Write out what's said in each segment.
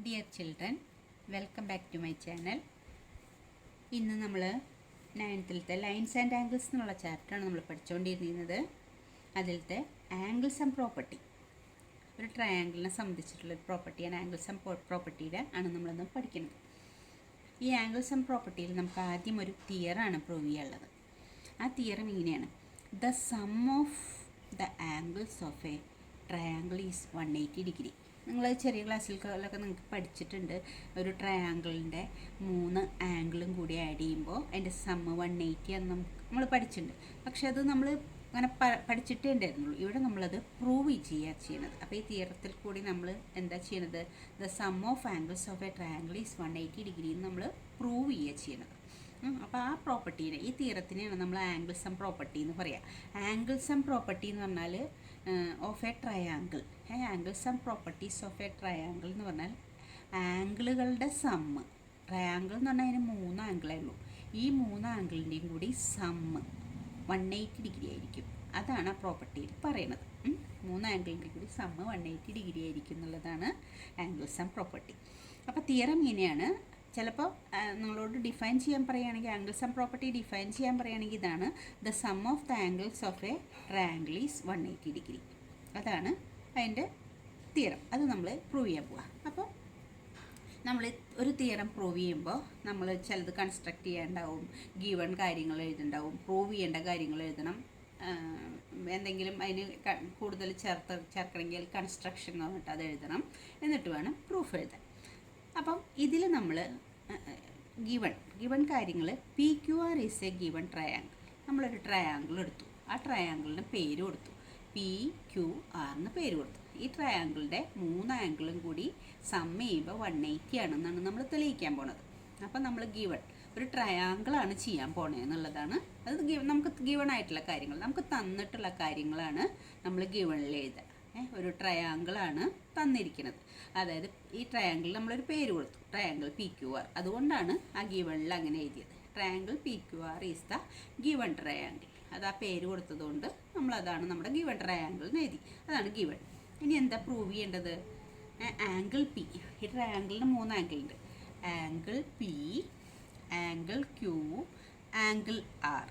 Dear children, welcome back to my channel. ഇന്ന് നമ്മൾ 9th lines and angles എന്നുള്ള ചാപ്റ്ററാണ് നമ്മൾ പഠിച്ചുകൊണ്ടിരുന്നത്. അതിലത്തെ ആംഗിൾസ് ആൻഡ് പ്രോപ്പർട്ടി, ഒരു ട്രയാങ്കിളിനെ സംബന്ധിച്ചിട്ടുള്ളൊരു പ്രോപ്പർട്ടിയാണ് ആംഗിൾസ് ആൻഡ് പ്രോപ്പർട്ടിയുടെ ആണ് നമ്മളിന്ന് പഠിക്കുന്നത്. ഈ ആംഗിൾസ് ആൻഡ് പ്രോപ്പർട്ടിയിൽ നമുക്ക് ആദ്യം ഒരു തിയറാണ് പ്രൂവ് ചെയ്യാനുള്ളത്. ആ തിയറം ഇങ്ങനെയാണ്: the sum of the angles of A triangle is 180 degree. നിങ്ങൾ ചെറിയ ക്ലാസ്സിലൊക്കെ നിങ്ങൾക്ക് പഠിച്ചിട്ടുണ്ട്. ഒരു ട്രയാങ്കിളിൻ്റെ 3 ആംഗിളും കൂടി ആഡ് ചെയ്യുമ്പോൾ അതിൻ്റെ സമ്മ് 180 എന്ന് നമ്മൾ പഠിച്ചിട്ടുണ്ട്. പക്ഷെ അത് നമ്മൾ അങ്ങനെ പഠിച്ചിട്ടേ ഉണ്ടായിരുന്നുള്ളൂ. ഇവിടെ നമ്മളത് പ്രൂവ് ചെയ്യുക ചെയ്യുന്നത്. അപ്പോൾ ഈ തിയറത്തിൽ കൂടി നമ്മൾ എന്താ ചെയ്യുന്നത്? The sum of angles of A triangle is 180 degree എന്ന് നമ്മൾ പ്രൂവ് ചെയ്യുക ചെയ്യുന്നത്. അപ്പോൾ ആ പ്രോപ്പർട്ടീനെ, ഈ തിയറത്തിനെയാണ് നമ്മൾ ആംഗിൾസ് ആൻഡ് പ്രോപ്പർട്ടി എന്ന് പറയുക. ആംഗിൾസ് ആൻഡ് പ്രോപ്പർട്ടി എന്ന് പറഞ്ഞാൽ of A triangle, angles and properties of A triangle എന്ന് പറഞ്ഞാൽ ആംഗിളുകളുടെ സമ്മ്. ട്രയാങ്കിൾ എന്ന് പറഞ്ഞാൽ അതിന് 3 ആംഗിളേ ഉള്ളൂ. ഈ 3 ആംഗിളിൻ്റെയും കൂടി സമ്മ് 180 ഡിഗ്രി ആയിരിക്കും. അതാണ് ആ പ്രോപ്പർട്ടിയിൽ പറയുന്നത്. 3 ആംഗിളിൻ്റെ കൂടി സമ്മ് 180 ഡിഗ്രി ആയിരിക്കും എന്നുള്ളതാണ് ആംഗിൾസ് ആൻഡ് പ്രോപ്പർട്ടി. അപ്പോൾ തിയറം ഇങ്ങനെയാണ്. ചിലപ്പോൾ നിങ്ങളോട് ഡിഫൈൻ ചെയ്യാൻ പറയുകയാണെങ്കിൽ, ആംഗിൾസ് ആൻഡ് പ്രോപ്പർട്ടി ഡിഫൈൻ ചെയ്യാൻ പറയുകയാണെങ്കിൽ ഇതാണ്: the sum of the angles of A triangle is 180 degree. അതാണ് അതിൻ്റെ തിയറം. അത് നമ്മൾ പ്രൂവ് ചെയ്യാൻ പോവുക. അപ്പോൾ നമ്മൾ ഒരു തിയറം പ്രൂവ് ചെയ്യുമ്പോൾ നമ്മൾ ചിലത് കൺസ്ട്രക്ട് ചെയ്യാനുണ്ടാവും, ഗീവൺ കാര്യങ്ങൾ എഴുതുന്നുണ്ടാവും, പ്രൂവ് ചെയ്യേണ്ട കാര്യങ്ങൾ എഴുതണം. എന്തെങ്കിലും അതിന് കൂടുതൽ ചേർക്കണമെങ്കിൽ കൺസ്ട്രക്ഷൻ എന്ന് പറഞ്ഞിട്ട് അത് എഴുതണം. എന്നിട്ട് വേണം പ്രൂഫ് എഴുതാൻ. അപ്പം ഇതിൽ നമ്മൾ ഗിവൺ കാര്യങ്ങൾ PQR is A given triangle. നമ്മളൊരു ട്രയാങ്കിൾ എടുത്തു, ആ ട്രയാങ്കിളിന് പേര് കൊടുത്തു, PQR എന്ന് പേര് കൊടുത്തു. ഈ ട്രയാങ്കിളിൻ്റെ 3 ആംഗിളും കൂടി സമ്മ് ചെയ്യുമ്പോൾ 180 ആണെന്നാണ് നമ്മൾ തെളിയിക്കാൻ പോണത്. അപ്പം നമ്മൾ ഒരു ട്രയാങ്കിളാണ് ചെയ്യാൻ പോണത് എന്നുള്ളതാണ്. അത് നമുക്ക് ഗിവൺ ആയിട്ടുള്ള കാര്യങ്ങൾ, നമുക്ക് തന്നിട്ടുള്ള കാര്യങ്ങളാണ് നമ്മൾ ഗിവണിൽ എഴുതുക. ഒരു ട്രയാങ്കിളാണ് തന്നിരിക്കുന്നത്. അതായത് ഈ ട്രയാങ്കിൾ നമ്മളൊരു പേര് കൊടുത്തു, ട്രയാങ്കിൾ PQR. അതുകൊണ്ടാണ് ആ ഗിവണിൽ അങ്ങനെ എഴുതിയത്. Triangle PQR is the given triangle. അത് ആ പേര് കൊടുത്തതുകൊണ്ട് നമ്മളതാണ് നമ്മുടെ ഗിവൺ ട്രയാങ്കിൾ എന്ന് എഴുതി. അതാണ് ഗിവൺ. ഇനി എന്താ പ്രൂവ് ചെയ്യേണ്ടത്? Angle P. ഈ ട്രയാങ്കിളിന് 3 ആംഗിൾ ഉണ്ട്. Angle P, angle Q, angle R.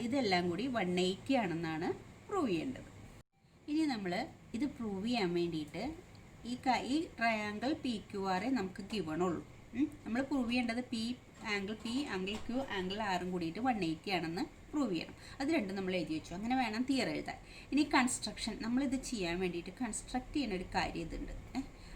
ഇതെല്ലാം കൂടി 180 ആണെന്നാണ് പ്രൂവ് ചെയ്യേണ്ടത്. ഇനി നമ്മൾ ഇത് പ്രൂവ് ചെയ്യാൻ വേണ്ടിയിട്ട് ഈ ട്രയാങ്കിൾ PQR നമുക്ക് ഗിവണുള്ളൂ. നമ്മൾ പ്രൂവ് ചെയ്യേണ്ടത് angle P, angle Q, angle Rഉം കൂടിയിട്ട് 180 ആണെന്ന് പ്രൂവ് ചെയ്യണം. അത് രണ്ടും നമ്മൾ എഴുതി വെച്ചു. അങ്ങനെ വേണം തിയറി എഴുതാൻ. ഇനി കൺസ്ട്രക്ഷൻ, നമ്മളിത് ചെയ്യാൻ വേണ്ടിയിട്ട് കൺസ്ട്രക്ട് ചെയ്യുന്ന ഒരു കാര്യം ഇതുണ്ട്.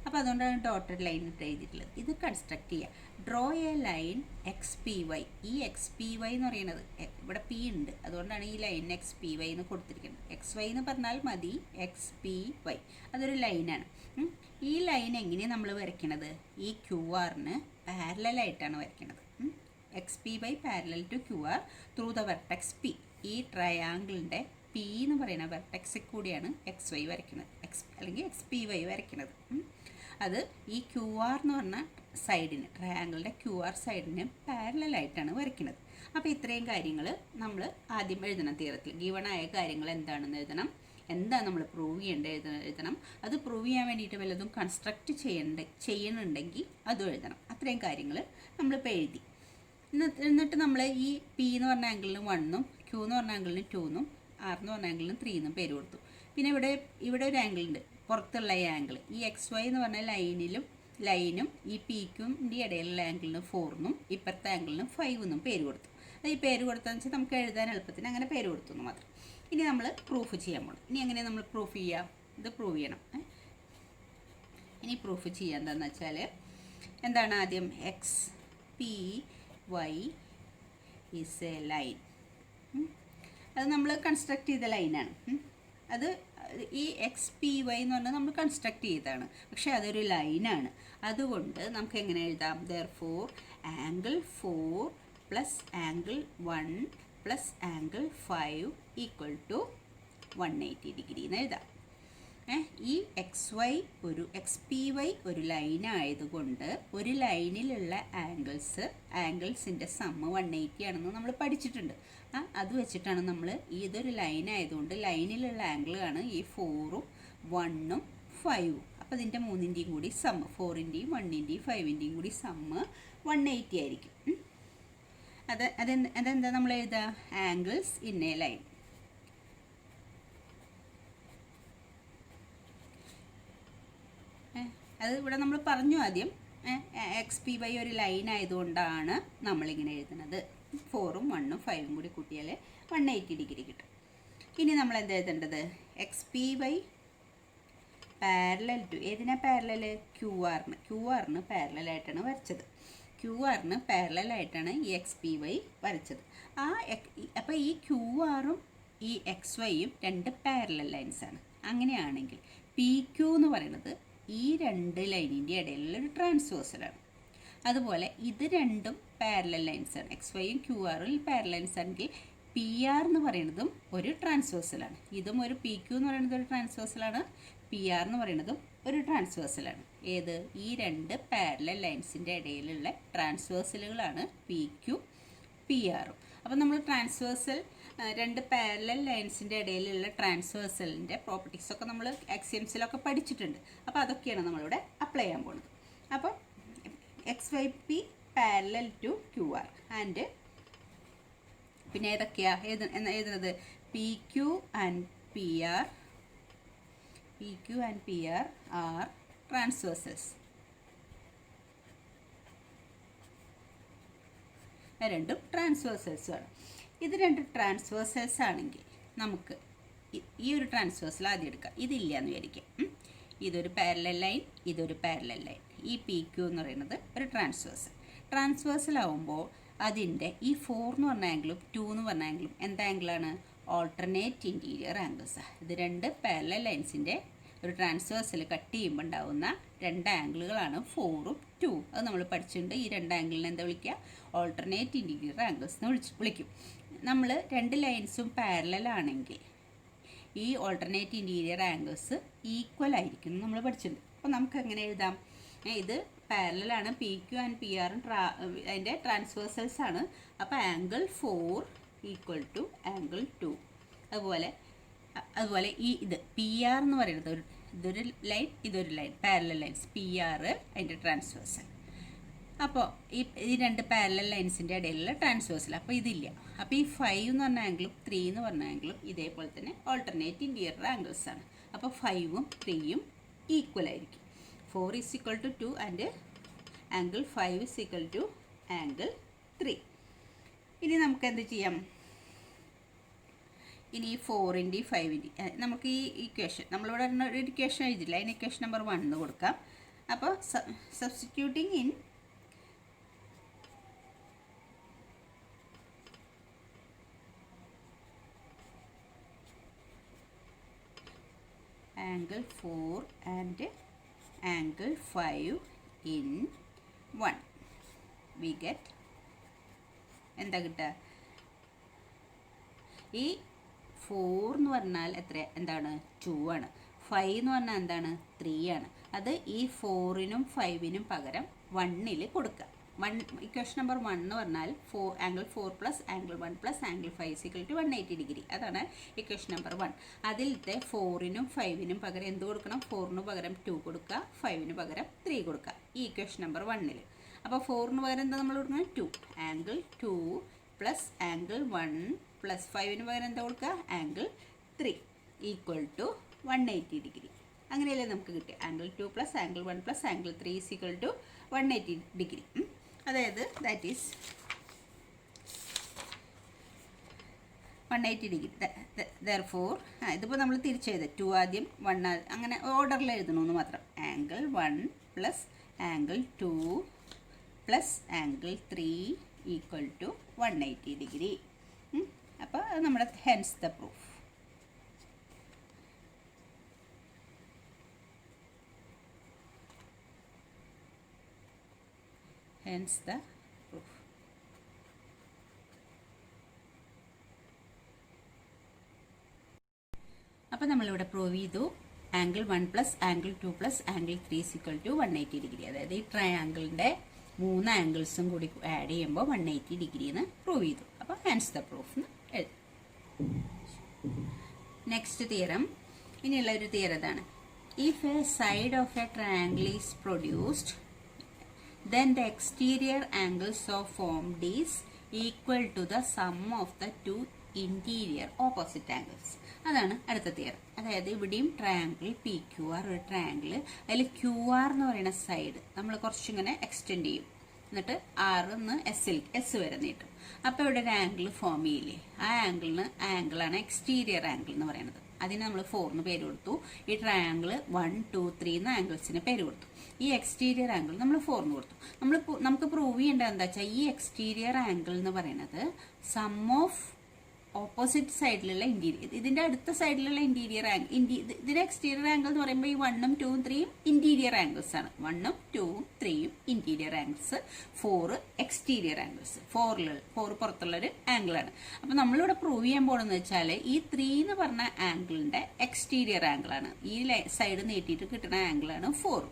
അപ്പോൾ അതുകൊണ്ടാണ് ഡോട്ടഡ് ലൈൻ ഇട്ട് എഴുതിയിട്ടുള്ളത്. ഇത് കൺസ്ട്രക്ട് ചെയ്യുക. Draw A line XPY. ഈ XPY എന്ന് പറയുന്നത് ഇവിടെ P ഉണ്ട്, അതുകൊണ്ടാണ് ഈ ലൈനിന് XPY എന്ന് കൊടുത്തിരിക്കുന്നത്. XY എന്ന് പറഞ്ഞാൽ മതി, XPY അതൊരു ലൈനാണ്. ഈ ലൈൻ എങ്ങനെയാണ് നമ്മൾ വരയ്ക്കണത്? ഈ QRന് പാരലായിട്ടാണ് വരയ്ക്കുന്നത്. XPY parallel to QR through the vertex P. ഈ ട്രയാങ്കിളിൻ്റെ P എന്ന് പറയുന്ന വെർട്ടെക്സിൽ കൂടിയാണ് XY വരയ്ക്കുന്നത്, അല്ലെങ്കിൽ XPY വരയ്ക്കുന്നത്. അത് ഈ QR എന്ന് പറഞ്ഞ സൈഡിന്, ട്രയാങ്കിളിൻ്റെ QR സൈഡിന് പാരലായിട്ടാണ് വരയ്ക്കുന്നത്. അപ്പോൾ ഇത്രയും കാര്യങ്ങൾ നമ്മൾ ആദ്യം എഴുതണം. തിയറത്തിൽ ഗിവണായ കാര്യങ്ങൾ എന്താണെന്ന് എഴുതണം, എന്താ നമ്മൾ പ്രൂവ് ചെയ്യേണ്ടത് എഴുതണം. അത് പ്രൂവ് ചെയ്യാൻ വേണ്ടിയിട്ട് വല്ലതും കൺസ്ട്രക്റ്റ് ചെയ്യുന്നുണ്ടെങ്കിൽ അതും എഴുതണം. അത്രയും കാര്യങ്ങൾ നമ്മളിപ്പോൾ എഴുതി. എന്നിട്ട് നമ്മൾ ഈ P എന്ന് പറഞ്ഞ ആംഗിളിന് 1 Q എന്ന് പറഞ്ഞ ആംഗിളിന് 2 R എന്ന് പറഞ്ഞ ആംഗിളിന് 3 പേര് കൊടുത്തു. പിന്നെ ഇവിടെ ഒരു ആംഗിൾ ഉണ്ട്, പുറത്തുള്ള ഈ ആംഗിൾ. ഈ XY എന്ന് പറഞ്ഞ ലൈനും ഈ PQം ഇടയിലുള്ള ആംഗിളിന് 4 ഇപ്പുറത്തെ ആംഗിളിന് 5 പേര് കൊടുത്തു. അത് ഈ പേര് കൊടുത്തതെന്ന് വെച്ചാൽ നമുക്ക് എഴുതാൻ എളുപ്പത്തിന് അങ്ങനെ പേര് കൊടുത്തു എന്ന് മാത്രം. ഇനി നമ്മൾ പ്രൂഫ് ചെയ്യാൻ പോകണം. ഇനി എങ്ങനെ നമ്മൾ പ്രൂഫ് ചെയ്യാം? ഇത് പ്രൂവ് ചെയ്യണം. ഇനി പ്രൂഫ് ചെയ്യാൻ എന്താണെന്ന് വെച്ചാൽ, എന്താണ് ആദ്യം? XPY is A line. അത് നമ്മൾ കൺസ്ട്രക്ട് ചെയ്ത ലൈനാണ്. അത് ഈ XPY എന്ന് പറഞ്ഞാൽ നമ്മൾ കൺസ്ട്രക്ട് ചെയ്തതാണ്, പക്ഷേ അതൊരു ലൈനാണ്. അതുകൊണ്ട് നമുക്ക് എങ്ങനെ എഴുതാം? therefore angle 4 plus angle 1 plus angle 5 equal to 180 degree എന്ന് എഴുതാം. ഈ XPY ഒരു ലൈനായതുകൊണ്ട് ഒരു ലൈനിലുള്ള ആംഗിൾസിൻ്റെ സമ്മ് 180 ആണെന്ന് നമ്മൾ പഠിച്ചിട്ടുണ്ട്. അത് വെച്ചിട്ടാണ് നമ്മൾ ഇതൊരു ലൈനായതുകൊണ്ട് ലൈനിലുള്ള ആംഗിളാണ് ഈ 4ഉം 1ഉം 5ഉം. അപ്പോൾ ഇതിൻ്റെ മൂന്നിൻ്റെയും കൂടി സമ്മ് 4-ൻ്റെയും 1-ൻ്റെയും 5-ൻ്റെയും കൂടി സമ്മ് 180 ആയിരിക്കും. അതെന്താ നമ്മൾ എഴുതുക? Angles in A line. അത് ഇവിടെ നമ്മൾ പറഞ്ഞു ആദ്യം XPY ഒരു ലൈൻ ആയതുകൊണ്ടാണ് നമ്മളിങ്ങനെ എഴുതുന്നത്. 4ഉം 1ഉം 5ഉം കൂടി കൂട്ടിയാൽ 180 ഡിഗ്രി കിട്ടും. ഇനി നമ്മൾ എന്താ എഴുതേണ്ടത്? XPY പാരലൽ ടു ഏതിനാ പാരലൽ? QR-ന് പാരലലായിട്ടാണ് വരച്ചത്. QR-ന് പാരലലായിട്ടാണ് ഈ XPY വരച്ചത്. അപ്പോൾ ഈ QR-ഉം ഈ XYയും രണ്ട് പാരലൽ ലൈൻസാണ്. അങ്ങനെയാണെങ്കിൽ PQ എന്ന് പറയുന്നത് ഈ രണ്ട് ലൈനിൻ്റെ ഇടയിലുള്ള ഒരു ട്രാൻസ്വേഴ്സലാണ്. അതുപോലെ ഇത് രണ്ടും പാരലൽ ലൈൻസാണ്. XYയും QR-ഉം പാരലൽ ലൈൻസ് ആണെങ്കിൽ PR എന്ന് പറയുന്നതും ഒരു ട്രാൻസ്വേഴ്സലാണ്. ഇതും ഒരു PQ എന്ന് പറയുന്നത് ഒരു ട്രാൻസ്വേഴ്സലാണ്. PR എന്ന് പറയുന്നതും ഒരു ട്രാൻസ്വേഴ്സലാണ്. ഏത്? ഈ രണ്ട് പാരലൽ ലൈൻസിൻ്റെ ഇടയിലുള്ള ട്രാൻസ്വേഴ്സലുകളാണ് PQ PR-ഉം. അപ്പോൾ നമ്മൾ രണ്ട് പാരലൽ ലൈൻസിൻ്റെ ഇടയിലുള്ള ട്രാൻസ്വേഴ്സലിൻ്റെ പ്രോപ്പർട്ടീസൊക്കെ നമ്മൾ എക്സിയംസിലൊക്കെ പഠിച്ചിട്ടുണ്ട്. അപ്പോൾ അതൊക്കെയാണ് നമ്മളിവിടെ അപ്ലൈ ചെയ്യാൻ പോകുന്നത്. അപ്പോൾ XYP parallel to QR and പിന്നെ ഏതൊക്കെയാണ് എഴുതുന്നത്? PQ and PR are transversals. രണ്ടും ട്രാൻസ്വേഴ്സൽസുമാണ്. ഇത് രണ്ട് ട്രാൻസ്വേഴ്സൽസ് ആണെങ്കിൽ നമുക്ക് ഈ ഒരു ട്രാൻസ്വേഴ്സൽ ആദ്യം എടുക്കാം. ഇതില്ല എന്ന് വിചാരിക്കാം. ഇതൊരു പാരലൽ ലൈൻ, ഇതൊരു പാരലൽ ലൈൻ. ഈ PQ എന്ന് പറയുന്നത് ഒരു ട്രാൻസ്വേഴ്സലാവുമ്പോൾ അതിൻ്റെ ഈ 4 എന്ന് പറഞ്ഞ ആംഗിളും 2 എന്ന് പറഞ്ഞ ആംഗിളും എന്ത് ആംഗിളാണ്? Alternate interior ആംഗിൾസാണ്. ഇത് രണ്ട് പാരലൽ ലൈൻസിൻ്റെ ഒരു ട്രാൻസ്വേഴ്സൽ കട്ട് ചെയ്യുമ്പോൾ ഉണ്ടാവുന്ന രണ്ട് ആംഗിളുകളാണ് 4ഉം 2. അത് നമ്മൾ പഠിച്ചിട്ടുണ്ട്. ഈ രണ്ട് ആംഗിളിനെ എന്താ വിളിക്കുക? ഓൾട്ടർനേറ്റ് ഇൻറ്റീരിയർ ആംഗിൾസ് എന്ന് വിളിക്കും. നമ്മൾ രണ്ട് ലൈൻസും പാരലലാണെങ്കിൽ ഈ ഓൾട്ടർനേറ്റ് ഇൻറ്റീരിയർ ആംഗിൾസ് ഈക്വൽ ആയിരിക്കും നമ്മൾ പഠിച്ചിട്ടുണ്ട്. അപ്പോൾ നമുക്ക് എങ്ങനെ എഴുതാം? ഇത് പാരലലാണ്. PQ ആൻഡ് PR-ഉം അതിൻ്റെ ട്രാൻസ്വേഴ്സൽസ് ആണ്. അപ്പോൾ ആംഗിൾ 4 ഈക്വൽ ടു ആംഗിൾ 2. അതുപോലെ ഇത് PR എന്ന് പറയുന്നത് ഇതൊരു ലൈൻ പാരലൽ ലൈൻസ്. PR അതിൻ്റെ ട്രാൻസ്വേഴ്സൽ. അപ്പോൾ ഈ രണ്ട് പാരലൽ ലൈൻസിൻ്റെ ഇടയിലുള്ള ട്രാൻസ്വേഴ്സൽ. അപ്പോൾ ഇതില്ല. അപ്പോൾ ഈ 5 എന്ന് പറഞ്ഞ ആംഗിളും 3 എന്ന് പറഞ്ഞ ആംഗിളും ഇതേപോലെ തന്നെ ഓൾട്ടർനേറ്റ് ഇൻറ്റീരിയർ ആംഗിൾസ് ആണ്. അപ്പോൾ 5ഉം 3ഉം ഈക്വൽ ആയിരിക്കും. 4 is equal to 2 and angle 5 is equal to angle 3. ഇനി നമുക്ക് എന്ത് ചെയ്യാം? ഇനി 4ൻ്റെയും 5ൻ്റെയും നമുക്ക് ഈ ഇക്വേഷൻ നമ്മളിവിടെ ഒരു ഇക്വേഷൻ എഴുതില്ല. അതിന് ഇക്വേഷൻ നമ്പർ 1 എന്ന് കൊടുക്കാം. അപ്പോൾ substituting in angle 4 and angle 5 in 1 we get എന്താ കിട്ടുക? ഈ 4 എന്ന് പറഞ്ഞാൽ എന്താണ്? 2 ആണ്. 5 എന്ന് പറഞ്ഞാൽ എന്താണ്? 3 ആണ്. അത് ഈ 4നും 5നും പകരം 1ൽ കൊടുക്കുക. ഇക്വേഷൻ നമ്പർ 1 എന്ന് പറഞ്ഞാൽ angle 4 plus angle 1 plus angle 5 equal to 180 degree. അതാണ് ഇക്വേഷൻ നമ്പർ 1. അതിലത്തെ 4നും 5നും പകരം എന്ത് കൊടുക്കണം? 4ന് പകരം 2 കൊടുക്കുക, 5ന് പകരം 3 കൊടുക്കുക ഈ ഇക്വേഷൻ നമ്പർ 1ൽ. അപ്പോൾ 4ന് പകരം എന്താ നമ്മൾ കൊടുക്കുന്നത്? 2. ആംഗിൾ 2 പ്ലസ് ആംഗിൾ 1 പ്ലസ് 5ന് പകരം എന്താ കൊടുക്കുക? Angle 3 equal to 180 degree. അങ്ങനെയല്ലേ നമുക്ക് കിട്ടുക? Angle 2 plus angle 1 plus angle 3 is equal to 180 degree. അതായത് ദാറ്റ് ഈസ് 180 ഡിഗ്രി. ദെർഫോർ ഇതിപ്പോൾ നമ്മൾ തിരിച്ചെഴുതുക. 2 ആദ്യം 1 അങ്ങനെ ഓർഡറിൽ എഴുതണമെന്ന് മാത്രം. Angle 1 plus angle 2 plus angle 3 equal to 180 degree. അപ്പോൾ അത് നമ്മുടെ hence the proof. hence the proof. അപ്പോൾ നമ്മളിവിടെ പ്രൂവ് ചെയ്തു angle 1 plus angle 2 plus angle 3 is equal to 180 degree. അതായത് ഈ ട്രയാങ്കിളിൻ്റെ 3 ആംഗിൾസും കൂടി ആഡ് ചെയ്യുമ്പോൾ 180 ഡിഗ്രി എന്ന് പ്രൂവ് ചെയ്തു. അപ്പോൾ ഹെൻസ് ദ പ്രൂഫ് എന്ന് എഴുതും. Next theorem. ഇനിയുള്ള ഒരു തിയറം ഇതാണ്. If a side of a triangle is produced, then the exterior angles of formed is equal to the sum of the two interior opposite angles. അതാണ് അടുത്ത theorem. അതായത് ഇവിടെയും triangle P Q R ഒരു triangle, അതിൽ Q R എന്ന് പറയുന്ന side നമ്മൾ കുറച്ചിങ്ങനെ എക്സ്റ്റെൻഡ് ചെയ്യും, എന്നിട്ട് ആറിന്ന് എസ് വരെ നീട്ടും. അപ്പോൾ ഇവിടെ ഒരു ആംഗിൾ ഫോം ചെയ്യില്ലേ, ആ ആംഗിളാണ് എക്സ്റ്റീരിയർ ആംഗിൾ എന്ന് പറയുന്നത്. അതിന് നമ്മൾ 4 എന്ന് പേര് കൊടുത്തു. ഈ ട്രയാങ്കിൾ 1, 2, 3 എന്ന ആംഗിൾസിന് പേര് കൊടുത്തു. ഈ എക്സ്റ്റീരിയർ ആംഗിൾ നമ്മൾ 4 എന്ന് കൊടുത്തു. നമുക്ക് പ്രൂവ് ചെയ്യേണ്ടത് എന്താ വെച്ചാൽ ഈ എക്സ്റ്റീരിയർ ആംഗിൾ എന്ന് പറയുന്നത് സം ഓഫ് ഓപ്പോസിറ്റ് സൈഡിലുള്ള ഇന്റീരിയർ, ഇതിന്റെ അടുത്ത സൈഡിലുള്ള ഇന്റീരിയർ ആംഗിൾ, ഇതിന്റെ എക്സ്റ്റീരിയർ ആംഗിൾ എന്ന് പറയുമ്പോൾ ഈ 1ഉം 2ഉം 3ഉം ഇന്റീരിയർ ആംഗിൾസ് ആണ്. 1ഉം 2ഉം 3ഉം ഇന്റീരിയർ ആംഗിൾസ്, 4 എക്സ്റ്റീരിയർ ആംഗിൾസ്. 4 പുറത്തുള്ളൊരു ആംഗിളാണ്. അപ്പൊ നമ്മളിവിടെ പ്രൂവ് ചെയ്യാൻ പോകണമെന്ന് വെച്ചാൽ ഈ 3 എന്ന് പറഞ്ഞ ആംഗിളിന്റെ എക്സ്റ്റീരിയർ ആംഗിളാണ്, ഈ സൈഡ് നീട്ടിയിട്ട് കിട്ടുന്ന ആംഗിളാണ് 4.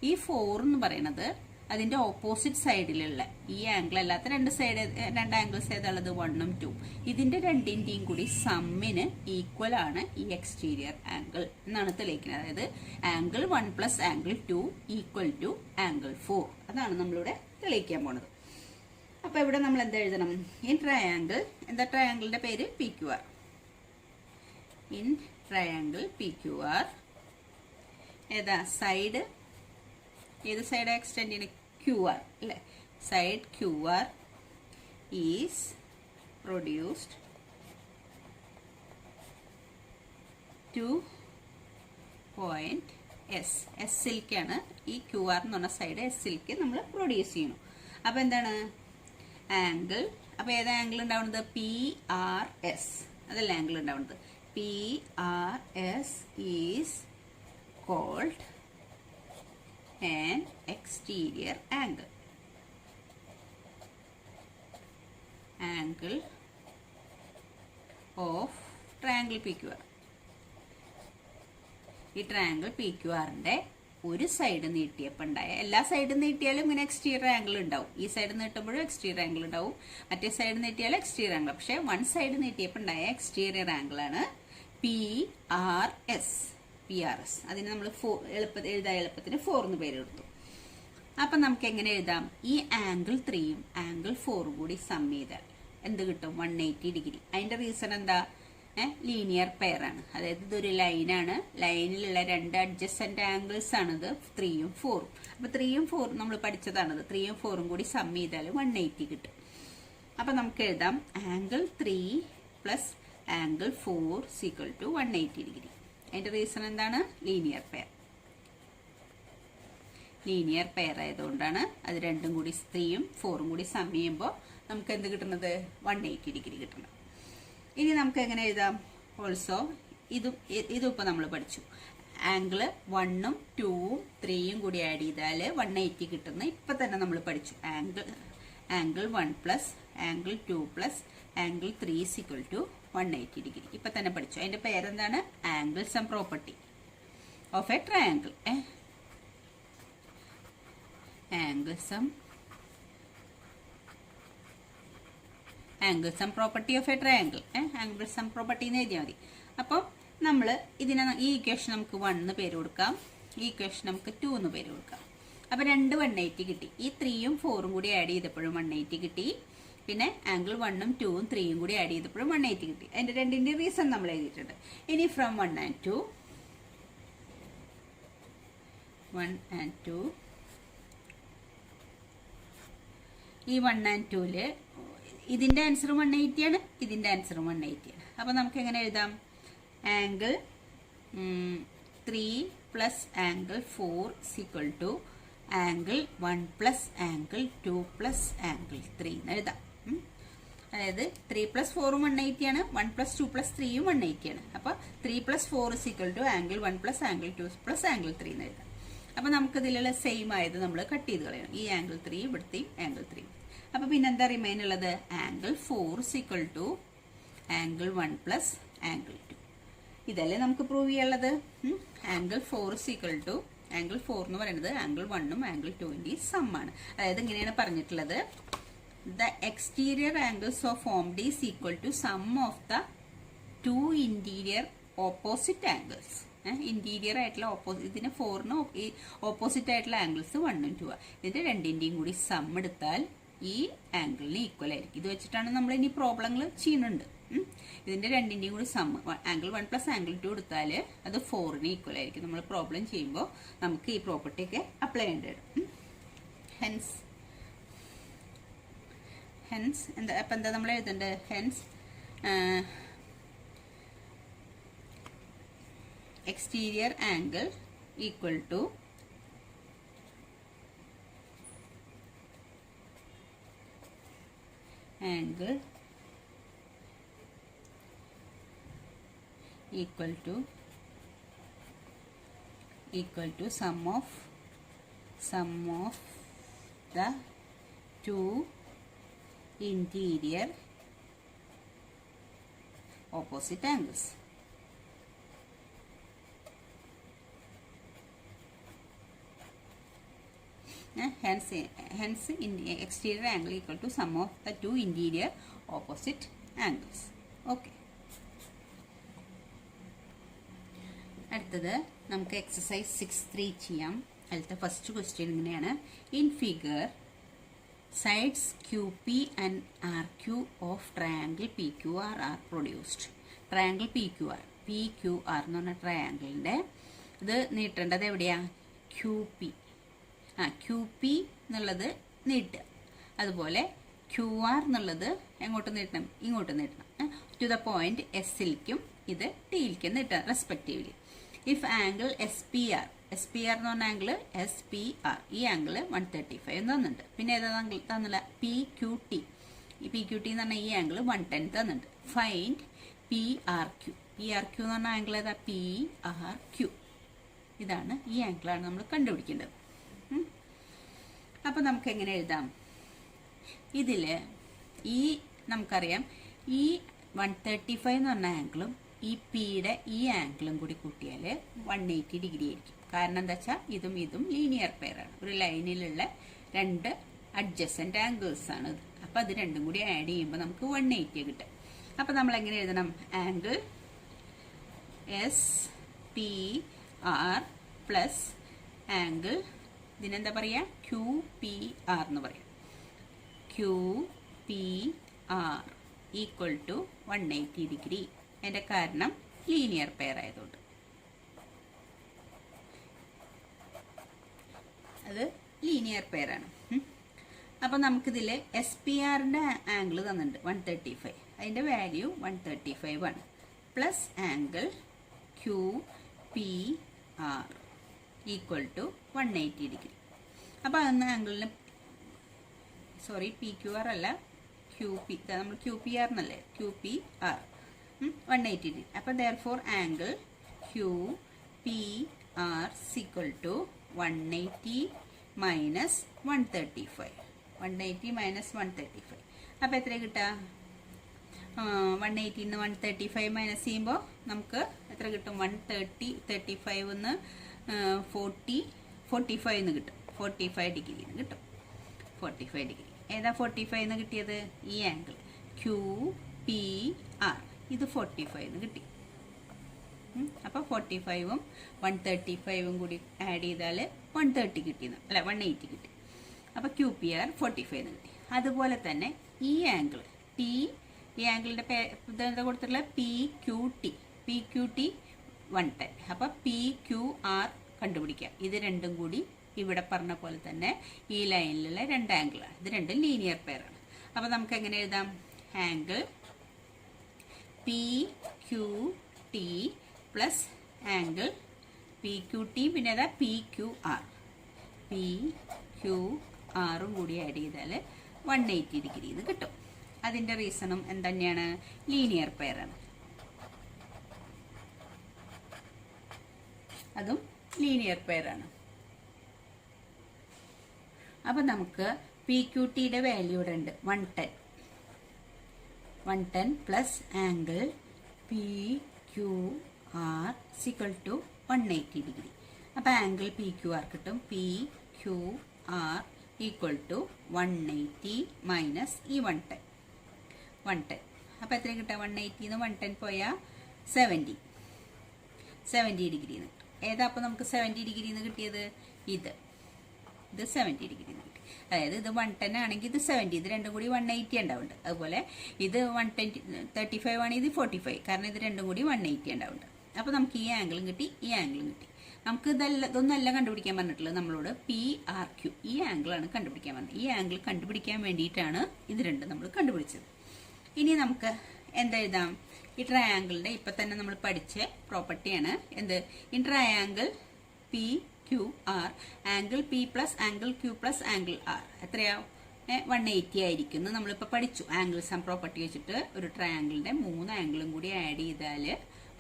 ഈ 4 എന്ന് പറയുന്നത് അതിന്റെ ഓപ്പോസിറ്റ് സൈഡിലുള്ള ഈ ആംഗിൾ അല്ലാത്ത രണ്ട് ആംഗിൾസ് ഏതാണുള്ളത്, 1ഉം 2ഉം. ഇതിന്റെ രണ്ടിന്റെയും കൂടി സമ്മിന് ഈക്വൽ ആണ് ഈ എക്സ്റ്റീരിയർ ആംഗിൾ എന്നാണ് തെളിയിക്കുന്നത്. അതായത് angle 1 plus angle 2 equal to angle 4. അതാണ് നമ്മളിവിടെ തെളിയിക്കാൻ പോണത്. അപ്പൊ ഇവിടെ നമ്മൾ എന്താ എഴുതണം? ഇൻ ട്രയാംഗിൾ, എന്താ ട്രയാംഗിളിന്റെ പേര്? P Q R. In triangle P Q R ഏതാ സൈഡ്, ഏത് സൈഡ് എക്സ്റ്റെൻഡ് ചെയ്യുന്നത്? ക്യു ആർ അല്ലേ. Side Q R is produced to point S. എസ്സിലേക്കാണ് ഈ ക്യു ആർ എന്ന് പറഞ്ഞ സൈഡ് എസ്സിലേക്ക് നമ്മൾ പ്രൊഡ്യൂസ് ചെയ്യണം. അപ്പൊ എന്താണ് ആംഗിൾ? അപ്പൊ ഏത് ആംഗിൾ ഉണ്ടാവുന്നത്? പി ആർ എസ്, അതല്ല ആംഗിൾ ഉണ്ടാവുന്നത്. P R S is called an exterior angle. Angle of triangle PQR. ഈ ട്രയാങ്കിൾ പി ക്യു ആറിന്റെ ഒരു സൈഡ് നീട്ടിയപ്പോൾ ഉണ്ടായ, എല്ലാ സൈഡും നീട്ടിയാലും ഇങ്ങനെ എക്സ്റ്റീരിയർ ആംഗിൾ ഉണ്ടാവും. ഈ സൈഡ് നീട്ടുമ്പോഴും എക്സ്റ്റീരിയർ ആംഗിൾ ഉണ്ടാവും, മറ്റേ സൈഡ് നീട്ടിയാലും എക്സ്റ്റീരിയർ ആംഗിൾ. പക്ഷെ വൺ സൈഡ് നീട്ടിയപ്പോൾ ഉണ്ടായ എക്സ്റ്റീരിയർ ആംഗിൾ ആണ് പി ആർ എസ്. PRS. അതിന് നമ്മൾ എളുപ്പത്തിന് 4 എന്ന് പേര് കൊടുത്തു. അപ്പം നമുക്ക് എങ്ങനെ എഴുതാം? ഈ ആംഗിൾ 3ഉം ആംഗിൾ 4ഉം കൂടി സം ചെയ്താൽ എന്ത് കിട്ടും? 180 ഡിഗ്രി. അതിന്റെ റീസൺ എന്താ? ലീനിയർ പെയർ ആണ്. അതായത് ഇതൊരു ലൈനാണ്, ലൈനിലുള്ള രണ്ട് അഡ്ജസ്റ്റന്റ് ആംഗിൾസ് ആണിത് 3ഉം 4ഉം. അപ്പൊ 3ഉം 4ഉം നമ്മൾ പഠിച്ചതാണത്. 3ഉം 4ഉം കൂടി സം ചെയ്താൽ 180 കിട്ടും. അപ്പൊ നമുക്ക് എഴുതാം angle 3 plus angle 4 equal to 180 degree. അതിന്റെ റീസൺ എന്താണ്? Linear pair. ലീനിയർ പെയർ ആയതുകൊണ്ടാണ് അത് രണ്ടും കൂടി 3ഉം 4ഉം കൂടി സം ചെയ്യുമ്പോൾ നമുക്ക് എന്ത് കിട്ടുന്നത്? 180 ഡിഗ്രി കിട്ടുന്നത്. ഇനി നമുക്ക് എങ്ങനെ എഴുതാം? ഓൾസോ ഇതും ഇപ്പൊ നമ്മൾ പഠിച്ചു. ആംഗിള് 1ഉം 2ഉം 3ഉം കൂടി ആഡ് ചെയ്താൽ 180 കിട്ടുന്ന ഇപ്പൊ തന്നെ നമ്മൾ പഠിച്ചു. Angle 1 plus angle 2 plus angle 3 equal to 180 degree. ഇപ്പൊ തന്നെ പഠിച്ചു. അതിന്റെ പേരെന്താണ്? Angle sum property of a triangle. Angle sum property of a triangle. Angle sum property എന്ന് എഴുതിയാൽ മതി. അപ്പം നമ്മൾ ഈ ഇക്വേഷൻ നമുക്ക് 1 എന്ന് പേര് കൊടുക്കാം, ഈ ഇക്വേഷൻ നമുക്ക് 2 എന്ന് പേര് കൊടുക്കാം. അപ്പൊ 2 180 കിട്ടി. ഈ 3ഉം 4ഉം കൂടി ആഡ് ചെയ്തപ്പോഴും 180 കിട്ടി. പിന്നെ ആംഗിൾ 1ഉം 2ഉം 3ഉം കൂടി ആഡ് ചെയ്തപ്പോഴും 180 കിട്ടി. അതിന്റെ രണ്ടിന്റെ റീസൺ നമ്മൾ എഴുതിയിട്ടുണ്ട്. ഇനി ഫ്രം 1 and 2 ഈ 1 and 2ല് ഇതിന്റെ ആൻസർ 180 ആണ്, ഇതിന്റെ ആൻസർ 180 ആണ്. അപ്പൊ നമുക്ക് എങ്ങനെ എഴുതാം? Angle 3 plus angle 4 equal to angle 1 plus angle 2 plus angle 3 എന്ന് എഴുതാം. അതായത് 3 പ്ലസ് 4ഉം 180 ആണ്, 1 പ്ലസ് 2 പ്ലസ് 3യും 180 ആണ്. അപ്പൊ 3 plus 4 equal to angle 1 plus angle 2 plus angle 3 എന്ന് എഴുതാം. അപ്പൊ നമുക്ക് ഇതിലുള്ള സെയിം ആയത് നമ്മൾ കട്ട് ചെയ്ത് കളയണം. ഈ ആംഗിൾ 3 ഇവിടുത്തെയും ആംഗിൾ 3. അപ്പൊ പിന്നെന്താ റിമൈൻ ഉള്ളത്? Angle 4 equal to angle 1 plus angle 2. ഇതല്ലേ നമുക്ക് പ്രൂവ് ചെയ്യാനുള്ളത്? ആംഗിൾ 4 ഈക്വൽ ടു ആംഗിൾ 4 എന്ന് പറയുന്നത് ആംഗിൾ 1ഉം ആംഗിൾ 2ന്റെ സം ആണ്. അതായത് ഇങ്ങനെയാണ് പറഞ്ഞിട്ടുള്ളത്: the exterior angles of formed is equal to sum of the two interior opposite angles. Interior ആയിട്ടുള്ള ഇതിന് 4ന് ഓപ്പോസിറ്റ് ആയിട്ടുള്ള ആംഗിൾസ് 1ഉം 2 ഇതിൻ്റെ രണ്ടിൻ്റെയും കൂടി സം എടുത്താൽ ഈ ആംഗിളിന് ഈക്വൽ ആയിരിക്കും. ഇത് വെച്ചിട്ടാണ് നമ്മൾ ഇനി പ്രോബ്ലങ്ങൾ ചെയ്യുന്നുണ്ട്. ഇതിൻ്റെ രണ്ടിൻ്റെയും കൂടി സം ആംഗിൾ 1 പ്ലസ് ആംഗിൾ 2 എടുത്താൽ അത് 4ന് ഈക്വൽ ആയിരിക്കും. നമ്മൾ പ്രോബ്ലം ചെയ്യുമ്പോൾ നമുക്ക് ഈ പ്രോപ്പർട്ടിയൊക്കെ അപ്ലൈ ചെയ്യേണ്ടി വരും. ഹെൻസ് എന്താ അപ്പം എന്താ നമ്മൾ എഴുതേണ്ടത്? Hence exterior angle equal to angle equal to sum of the two interior opposite angles. Hence in exterior angle equal to sum of the two interior opposite angles. Okay. അടുത്തത് നമുക്ക് exercise 6.3 ചെയ്യാം. അതിലത്തെ first question ഇങ്ങനെയാണ്. In figure sides QP and RQ of triangle PQR are produced. Triangle PQR എന്ന് പറഞ്ഞ ട്രയാങ്കിളിൻ്റെ ഇത് നീട്ടേണ്ടത് എവിടെയാ? QP എന്നുള്ളത് നീട്ടുക. അതുപോലെ QR എന്നുള്ളത് എങ്ങോട്ട് നീട്ടണം? ഇങ്ങോട്ട് നീട്ടണം. ടു ദ പോയിന്റ് എസിലേക്കും ഇത് ടിയിലേക്കും നീട്ടണം റെസ്പെക്റ്റീവ്ലി. ഇഫ് ആംഗിൾ SPR എന്ന് പറഞ്ഞ ആംഗിൾ SPR, ഈ ആംഗിൾ 135 തന്നിട്ടുണ്ട്. പിന്നെ ഏതാ ആംഗിൾ തന്നില്ല? PQT. ഈ PQT എന്ന് പറഞ്ഞാൽ ഈ ആംഗിൾ 110 തന്നിട്ടുണ്ട്. ഫൈൻഡ് PRQ എന്ന് പറഞ്ഞ ആംഗിൾ ഏതാ? PRQ. ഇതാണ് ഈ ആംഗിളാണ് നമ്മൾ കണ്ടുപിടിക്കേണ്ടത്. അപ്പം നമുക്ക് എങ്ങനെ എഴുതാം? ഇതിൽ ഈ നമുക്കറിയാം ഈ 135 എന്ന് പറഞ്ഞ ആംഗിളും ഈ പിയുടെ ഈ ആംഗിളും കൂടി കൂട്ടിയാൽ 180 ഡിഗ്രി ആയിരിക്കും. കാരണം എന്താ വെച്ചാൽ ഇതും ലീനിയർ പെയറാണ്. ഒരു ലൈനിലുള്ള രണ്ട് അഡ്ജസൻ്റ് ആംഗിൾസ് ആണ് ഇത്. അപ്പം അത് രണ്ടും കൂടി ആഡ് ചെയ്യുമ്പോൾ നമുക്ക് 180 കിട്ടും. അപ്പം നമ്മൾ എങ്ങനെ എഴുതണം? ആംഗിൾ SPR പ്ലസ് ആംഗിൾ ഇതിനെന്താ പറയുക? QPR എന്ന് പറയാം. QPR equal to 180 degree. അതിൻ്റെ കാരണം ലീനിയർ പെയർ ആയതുകൊണ്ട്. അത് ലീനിയർ പെയറാണ്. അപ്പം നമുക്കിതിൽ SPRൻ്റെ ആംഗിൾ തന്നിട്ടുണ്ട് 135. അതിൻ്റെ വാല്യൂ 135 ആണ്. Plus angle QPR equal to 180 degree. അപ്പോൾ അതൊന്ന് ആംഗിളിന് PQR അല്ല QP, നമ്മൾ QPR എന്നല്ലേ? QPR 180 degree. അപ്പോൾ therefore angle QPR equal to 180 minus 135. 180 minus 135. അപ്പോൾ എത്ര കിട്ടുക? 180 നിന്ന് 135 മൈനസ് ചെയ്യുമ്പോൾ നമുക്ക് എത്ര കിട്ടും? 135 45 എന്ന് കിട്ടും. 45 ഡിഗ്രി എന്ന് കിട്ടും. 45 ഡിഗ്രി. ഏതാ 45 എന്ന് കിട്ടിയത്? ഈ ആംഗിൾ QPR. ഇത് 45 എന്ന് കിട്ടി. അപ്പോൾ 45ഉം 135ഉം കൂടി ആഡ് ചെയ്താൽ 130 കിട്ടിയെന്ന്, അല്ല 180 കിട്ടി. അപ്പോൾ QPR 45 എന്ന് കിട്ടി. അതുപോലെ തന്നെ ഈ ആംഗിൾ ഈ ആംഗിളിൻ്റെ ഇതെന്താ കൊടുത്തിട്ടുള്ള PQT 110. അപ്പോൾ PQR കണ്ടുപിടിക്കാം. ഇത് രണ്ടും കൂടി ഇവിടെ പറഞ്ഞ പോലെ തന്നെ ഈ ലൈനിലുള്ള രണ്ട് ആംഗിളാണ്. ഇത് രണ്ടും ലീനിയർ പെയറാണ്. അപ്പോൾ നമുക്ക് എങ്ങനെ എഴുതാം? Angle PQT plus angle PQT പിന്നെ ഏതാ? PQRും കൂടി ആഡ് ചെയ്താൽ 180 ഡിഗ്രി എന്ന് കിട്ടും. അതിൻ്റെ റീസണും എന്തുതന്നെയാണ്? ലീനിയർ പെയറാണ്. അതും ലീനിയർ പെയറാണ്. അപ്പം നമുക്ക് PQTയുടെ വാല്യൂ ഇവിടെ ഉണ്ട് 110 plus angle PQR equal to 180 degree. അപ്പോൾ ആംഗിൾ PQR കിട്ടും. PQR ഈക്വൽ ടു 180 മൈനസ് ഈ 110. അപ്പോൾ എത്ര കിട്ടുക? 180 നിന്ന് 110 പോയാൽ 70. 70 ഡിഗ്രി എന്ന് കിട്ടും. ഏതാ അപ്പോൾ നമുക്ക് 70 ഡിഗ്രി എന്ന് കിട്ടിയത്? ഇത് 70 ഡിഗ്രി എന്ന് കിട്ടി. അതായത് ഇത് 110 ആണെങ്കിൽ ഇത് 70, ഇത് രണ്ടും കൂടി 180 ഉണ്ടാവുന്നുണ്ട്. അതുപോലെ ഇത് 135 ആണെങ്കിൽ ഇത് 45, കാരണം ഇത് രണ്ടും കൂടി 180 ഉണ്ടാവുന്നുണ്ട്. അപ്പോൾ നമുക്ക് ഈ ആംഗിളും കിട്ടി, ഈ ആംഗിളും കിട്ടി. നമുക്ക് ഇതൊന്നല്ല കണ്ടുപിടിക്കാൻ പറഞ്ഞിട്ടുള്ളത് നമ്മളോട്. PRQ ഈ ആംഗിളാണ് കണ്ടുപിടിക്കാൻ പറഞ്ഞത്. ഈ ആംഗിൾ കണ്ടുപിടിക്കാൻ വേണ്ടിയിട്ടാണ് ഇത് രണ്ടും നമ്മൾ കണ്ടുപിടിച്ചത്. ഇനി നമുക്ക് എന്തെഴുതാം? ഈ ട്രയാങ്കിളിൻ്റെ ഇപ്പം തന്നെ നമ്മൾ പഠിച്ച പ്രോപ്പർട്ടിയാണ് എന്ത്? In triangle PQR angle P plus angle Q plus angle R എത്രയാവും? 180 ആയിരിക്കും എന്ന് നമ്മളിപ്പോൾ പഠിച്ചു. ആംഗിൾ സം പ്രോപ്പർട്ടി വെച്ചിട്ട് ഒരു ട്രയാങ്കിളിൻ്റെ 3 ആംഗിളും കൂടി ആഡ് ചെയ്താൽ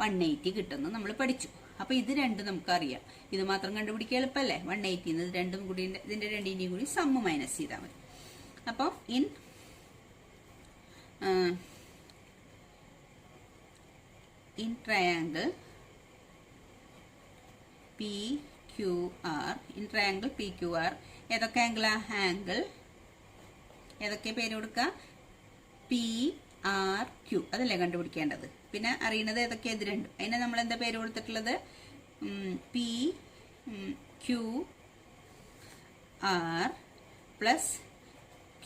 180 കിട്ടുമെന്ന് നമ്മൾ പഠിച്ചു. അപ്പോൾ ഇത് രണ്ടും നമുക്കറിയാം. ഇത് മാത്രം കണ്ടുപിടിക്കാൻ എളുപ്പമല്ലേ? 180 ഇത് രണ്ടും കൂടി, ഇതിൻ്റെ രണ്ടിൻ്റെയും കൂടി സമ്മ് മൈനസ് ചെയ്താൽ മതി. അപ്പോൾ ഇൻ ട്രയാങ്കിൾ PQR ഏതൊക്കെ ആംഗിളാ? ആംഗിൾ ഏതൊക്കെ പേര് കൊടുക്കുക? PRQ അതല്ലേ കണ്ടുപിടിക്കേണ്ടത്. പിന്നെ അറിയുന്നത് ഏതൊക്കെയാണ്? ഇത് രണ്ടും. അതിനെ നമ്മൾ എന്താ പേര് കൊടുത്തിട്ടുള്ളത്? PQR plus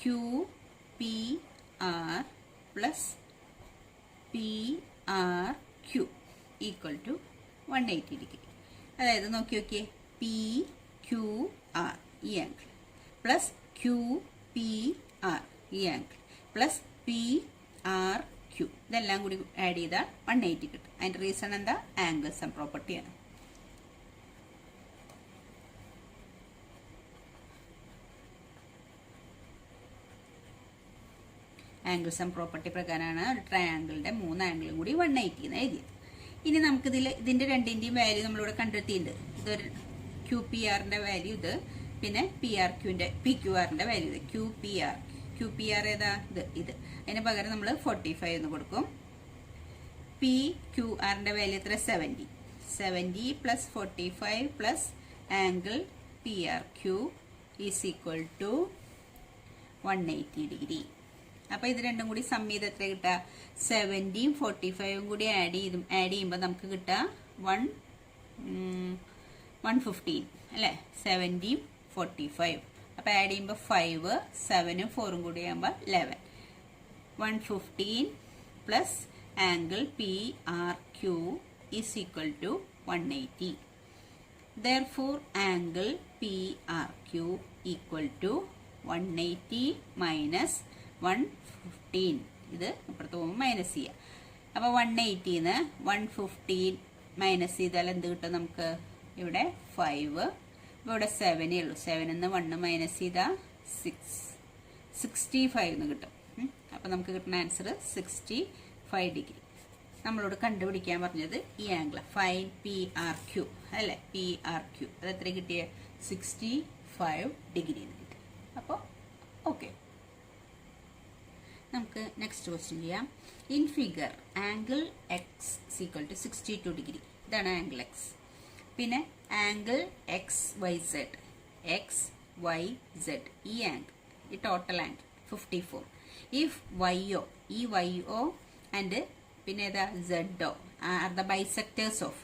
QPR plus PRQ equal to 180 degree. അതായത് നോക്കിയേ, PQR ഈ ആംഗിൾ പ്ലസ് QPR ഈ ആംഗിൾ പ്ലസ് PRQ ഇതെല്ലാം കൂടി ആഡ് ചെയ്താൽ 180 കിട്ടും. അതിൻ്റെ റീസൺ എന്താ? ആംഗിൾ സം പ്രോപ്പർട്ടിയാണ്. ആംഗിൾ സം പ്രോപ്പർട്ടി പ്രകാരമാണ് ഒരു ട്രയാങ്കിളിൻ്റെ 3 ആംഗിളും കൂടി 180 എന്ന് എഴുതിയത്. ഇനി നമുക്കിതിൽ ഇതിൻ്റെ രണ്ടിൻ്റെയും വാല്യൂ നമ്മളിവിടെ കണ്ടെത്തിയിട്ടുണ്ട്. ഇതൊരു QPRൻ്റെ വാല്യൂ ഇത്, പിന്നെ PQRൻ്റെ വാല്യൂ ഇത്. QPR ഏതാ? ഇത്. അതിന് പകരം നമ്മൾ 45 എന്ന് കൊടുക്കും. PQRൻ്റെ വാല്യൂ എത്ര? 70 plus 45 plus angle PRQ is equal to 180 degree. അപ്പോൾ ഇത് രണ്ടും കൂടി സം ചെയ്ത് എത്ര കിട്ടുക? 70യും 45ഉം കൂടി ആഡ് ചെയ്യുമ്പോൾ നമുക്ക് കിട്ടുക 115 അല്ലേ? 70യും 45. അപ്പോൾ ആഡ് ചെയ്യുമ്പോൾ 5, 7ഉം 4ഉം കൂടി ആകുമ്പോൾ 11. 115 plus angle PRQ is equal to 180. Therefore angle PRQ equal to 180 minus 115. ഇത് ഇപ്പുറത്ത് പോകുമ്പോൾ മൈനസ് ചെയ്യുക. അപ്പോൾ 180ന്ന് 115 മൈനസ് ചെയ്താൽ എന്ത് കിട്ടും നമുക്ക്? ഇവിടെ 5, അപ്പോൾ ഇവിടെ 7 ഉള്ളൂ. 7ന്ന് 1 മൈനസ് ചെയ്താൽ 65 എന്ന് കിട്ടും. അപ്പോൾ നമുക്ക് കിട്ടുന്ന ആൻസർ 65 ഡിഗ്രി. നമ്മളോട് കണ്ടുപിടിക്കാൻ പറഞ്ഞത് ഈ ആംഗിൾ. ഫൈൻ PRQ അല്ലേ? PRQ അത് എത്ര കിട്ടിയ? 65 ഡിഗ്രി എന്ന് കിട്ടി. അപ്പോൾ ഓക്കെ, നമുക്ക് നെക്സ്റ്റ് ക്വസ്റ്റ്യൻ ചെയ്യാം. In figure angle X equal to 62 degree. ഇതാണ് ആംഗിൾ എക്സ്. പിന്നെ ആംഗിൾ XYZ ഈ ആംഗിൾ, ഈ ടോട്ടൽ ആംഗിൾ 54. ഇഫ് ഈ YO ആൻഡ് പിന്നെ ഏതാ ZO are the bisectors of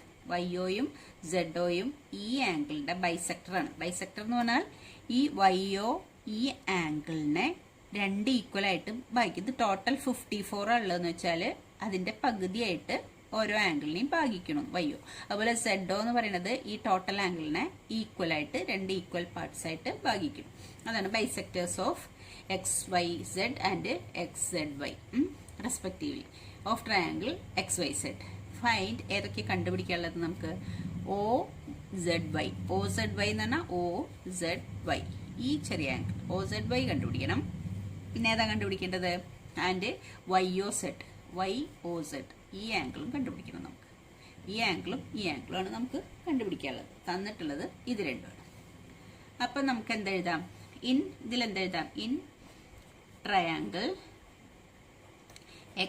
YOയും ZOയും ഈ ആംഗിളിൻ്റെ ബൈസെക്ടറാണ്. ബൈസെക്ടർ എന്ന് പറഞ്ഞാൽ ഈ YO ഈ ആംഗിളിനെ 2 ഈക്വലായിട്ട് ഭാഗിക്കും. ഇത് ടോട്ടൽ 54 ഉള്ളതെന്ന് വെച്ചാൽ അതിൻ്റെ പകുതിയായിട്ട് ഓരോ ആംഗിളിനെയും ഭാഗിക്കണം YO. അതുപോലെ ZO എന്ന് പറയുന്നത് ഈ ടോട്ടൽ ആംഗിളിനെ ഈക്വലായിട്ട് 2 ഈക്വൽ പാർട്സ് ആയിട്ട് ഭാഗിക്കും. അതാണ് bisectors of XYZ and XZY respectively of triangle XYZ. Find ഏതൊക്കെ കണ്ടുപിടിക്കാനുള്ളത് നമുക്ക്? OZY എന്ന് പറഞ്ഞാൽ OZY ഈ ചെറിയ ആംഗിൾ OZY കണ്ടുപിടിക്കണം. പിന്നെ ഏതാ കണ്ടുപിടിക്കേണ്ടത്? ആൻഡ് YOZ ഈ ആംഗിളും കണ്ടുപിടിക്കണം നമുക്ക്. ഈ ആംഗിളും ആണ് നമുക്ക് കണ്ടുപിടിക്കാനുള്ളത്. തന്നിട്ടുള്ളത് ഇത് രണ്ടുമാണ്. അപ്പം നമുക്ക് എന്തെഴുതാം? ഇതിലെന്തെഴുതാം? ഇൻ ട്രയാംഗിൾ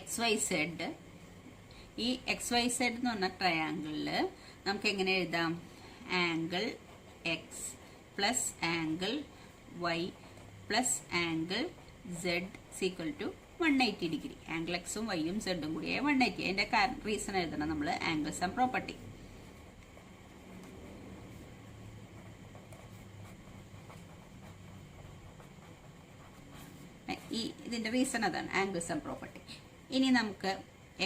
XYZ, ഈ XYZ എന്ന് പറഞ്ഞ ട്രയാംഗിളിൽ നമുക്ക് എങ്ങനെ എഴുതാം? Angle X plus angle Y plus angle Z equal to 180 degree. Angle എക്സും വൈയും സെഡും കൂടിയായ 180. അതിൻ്റെ റീസൺ എഴുതണം നമ്മൾ ആംഗിൾ സം പ്രോപ്പർട്ടി. ഇതിൻ്റെ റീസൺ അതാണ് ആംഗിൾ സം പ്രോപ്പർട്ടി. ഇനി നമുക്ക്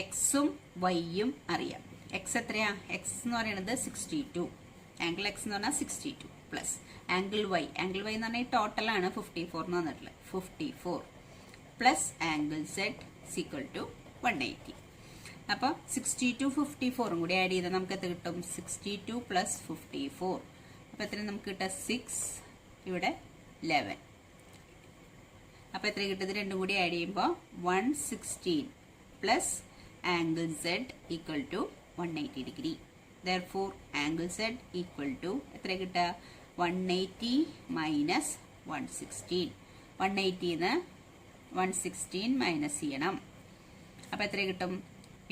എക്സും വൈയും അറിയാം. എക്സ് എത്രയാ? എക്സ് എന്ന് പറയുന്നത് 62, ആംഗിൾ എക്സ് എന്ന് പറഞ്ഞാൽ 62 പ്ലസ് ആംഗിൾ വൈ എന്ന് പറഞ്ഞാൽ ഈ ടോട്ടലാണ് 54 എന്ന് പറഞ്ഞിട്ടുള്ളത്. 54 plus angle Z equal to 180. അപ്പോൾ 62 54 കൂടി ആഡ് ചെയ്താൽ നമുക്ക് എത്ര കിട്ടും? 62 പ്ലസ് 54. അപ്പോൾ എത്ര നമുക്ക് കിട്ടുക? 6, ഇവിടെ 11. അപ്പോൾ എത്ര കിട്ടുന്നത്? രണ്ടും കൂടി ആഡ് ചെയ്യുമ്പോൾ 116 plus angle Z equal to 180 degree. Therefore angle Z equal to എത്ര കിട്ടുക? 180 മൈനസ് 116. 180ന്ന് 116 മൈനസ് ചെയ്യണം. അപ്പോൾ എത്ര കിട്ടും?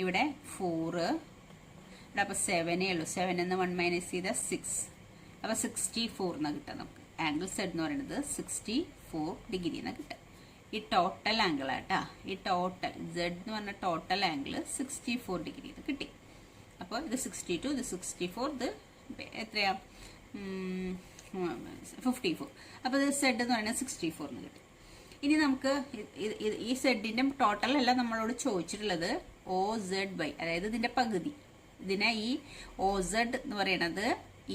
ഇവിടെ 4, ഇവിടെ അപ്പോൾ 7 ഉള്ളൂ. 7ന്ന് 1 മൈനസ് ചെയ്താൽ 6. അപ്പോൾ 64 എന്ന് കിട്ടാം നമുക്ക്. ആംഗിൾ സെഡ് എന്ന് പറയുന്നത് 64 ഡിഗ്രി എന്ന് കിട്ടും. ഈ ടോട്ടൽ ആംഗിൾ ആട്ടാ. ഈ ടോട്ടൽ സെഡ് എന്ന് പറഞ്ഞ ടോട്ടൽ ആംഗിൾ 64 ഡിഗ്രി എന്ന് കിട്ടി. അപ്പോൾ ഇത് 62, ഇത് 64, ഇത് എത്രയാ? 54. അപ്പോൾ ഇത് സെഡ് എന്ന് പറയുന്നത് 64 എന്ന് കിട്ടി. ഇനി നമുക്ക് ഈ സെഡിന്റെ ടോട്ടൽ അല്ല നമ്മളോട് ചോദിച്ചിട്ടുള്ളത്, OZY, അതായത് ഇതിന്റെ പകുതി. ഇതിനെ ഈ OZ എന്ന് പറയുന്നത്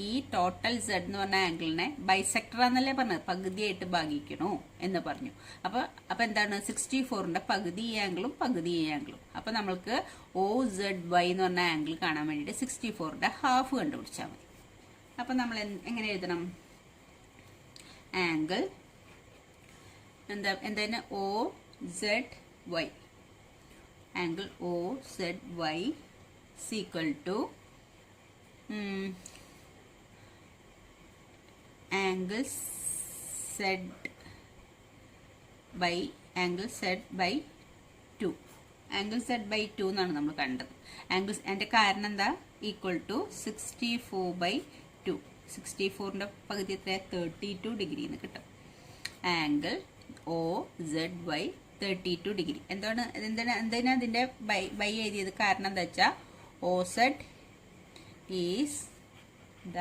ഈ ടോട്ടൽ സെഡ് എന്ന് പറഞ്ഞ ആംഗിളിനെ ബൈസെക്ടർ എന്നല്ലേ പറഞ്ഞത്, പകുതിയായിട്ട് ഭാഗിക്കണോ എന്ന് പറഞ്ഞു. അപ്പൊ എന്താണ്? 64ന്റെ പകുതി ഈ ആംഗിളും പകുതി ഈ ആംഗിളും. അപ്പൊ നമ്മൾക്ക് OZY എന്ന് പറഞ്ഞ ആംഗിൾ കാണാൻ വേണ്ടിയിട്ട് 64ന്റെ ഹാഫ് കണ്ടുപിടിച്ചാൽ മതി. അപ്പൊ നമ്മൾ എങ്ങനെ എഴുതണം? ആംഗിൾ എന്താണ്? OZY, angle OZY equal to angle Z by 2. Angle Z by 2 എന്നാണ് നമ്മൾ കണ്ടത്. അതിന്റെ കാരണം എന്താ? Equal to 64/2. 64ന്റെ പകുതി എത്ര? 32 ഡിഗ്രി എന്ന് കിട്ടും. Angle OZY 32 degree. എന്താണ് ഇതിന്റെ ബൈ എഴുതിയത്? കാരണം എന്താ വെച്ചാൽ OZ is the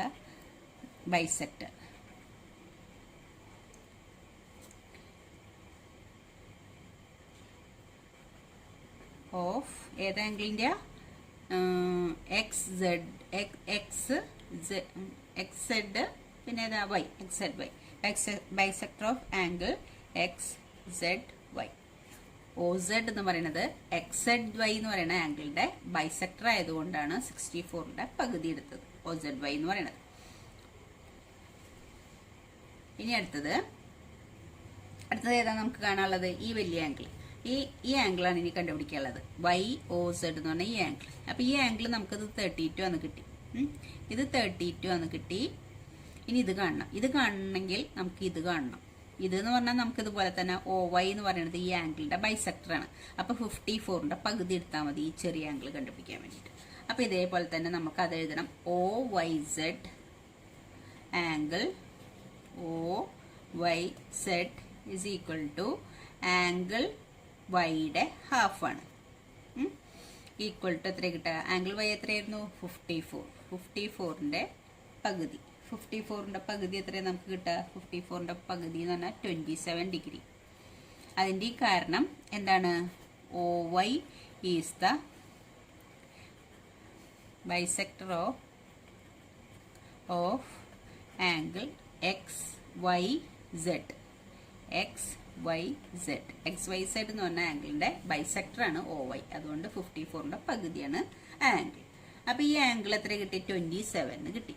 bisector. Of ഏത് ആംഗിളിന്റെ? XZ പിന്നെ ഏതാ? Y. XZY, bisector of angle XZY. OZ എന്ന് പറയുന്നത് XZY എന്ന് പറയുന്ന ആംഗിളിന്റെ ബൈസെക്ടർ ആയതുകൊണ്ടാണ് 64ന്റെ പകുതി എടുത്തത് OZY എന്ന് പറയുന്നത്. ഇനി അടുത്തത് ഏതാ നമുക്ക് കാണാനുള്ളത്? ഈ വലിയ ആംഗിൾ. ഈ ആംഗിളാണ് ഇനി കണ്ടുപിടിക്കാനുള്ളത്. YOZ എന്ന് പറഞ്ഞ ഈ ആംഗിൾ. അപ്പൊ ഈ ആംഗിൾ നമുക്കത് 32 ആണ് കിട്ടി. ഇത് 32 ആണ് കിട്ടി. ഇനി ഇത് കാണണം. ഇത് കാണണമെങ്കിൽ നമുക്ക് ഇത് കാണണം. ഇതെന്ന് പറഞ്ഞാൽ നമുക്ക് ഇതുപോലെ തന്നെ OY എന്ന് പറയുന്നത് ഈ ആംഗിളിന്റെ ബൈസെക്ടർ ആണ്. അപ്പൊ 54ന്റെ പകുതി എടുത്താൽ മതി ഈ ചെറിയ ആംഗിൾ കണ്ടുപിടിക്കാൻ വേണ്ടിയിട്ട്. അപ്പൊ ഇതേപോലെ തന്നെ നമുക്ക് അത് എഴുതണം. OYZ angle OYZ is equal to angle വൈയുടെ ഹാഫ് ആണ്. ഈക്വൽ ടു എത്ര കിട്ടുക? ആംഗിൾ വൈ എത്രയായിരുന്നു? 54. 54ന്റെ പകുതി. 54ന്റെ പകുതി എത്രയാണ് നമുക്ക് കിട്ടുക? 54ന്റെ പകുതി എന്ന് പറഞ്ഞാൽ 27 ഡിഗ്രി. അതിൻ്റെ ഈ കാരണം എന്താണ്? OY is the bisector of angle XYZ. XYZ എന്ന് പറഞ്ഞ ആംഗിളിന്റെ ബൈസെക്ടർ ആണ് OY. അതുകൊണ്ട് 54ന്റെ പകുതിയാണ് ആംഗിൾ. അപ്പൊ ഈ ആംഗിൾ എത്ര കിട്ടി? 27 കിട്ടി.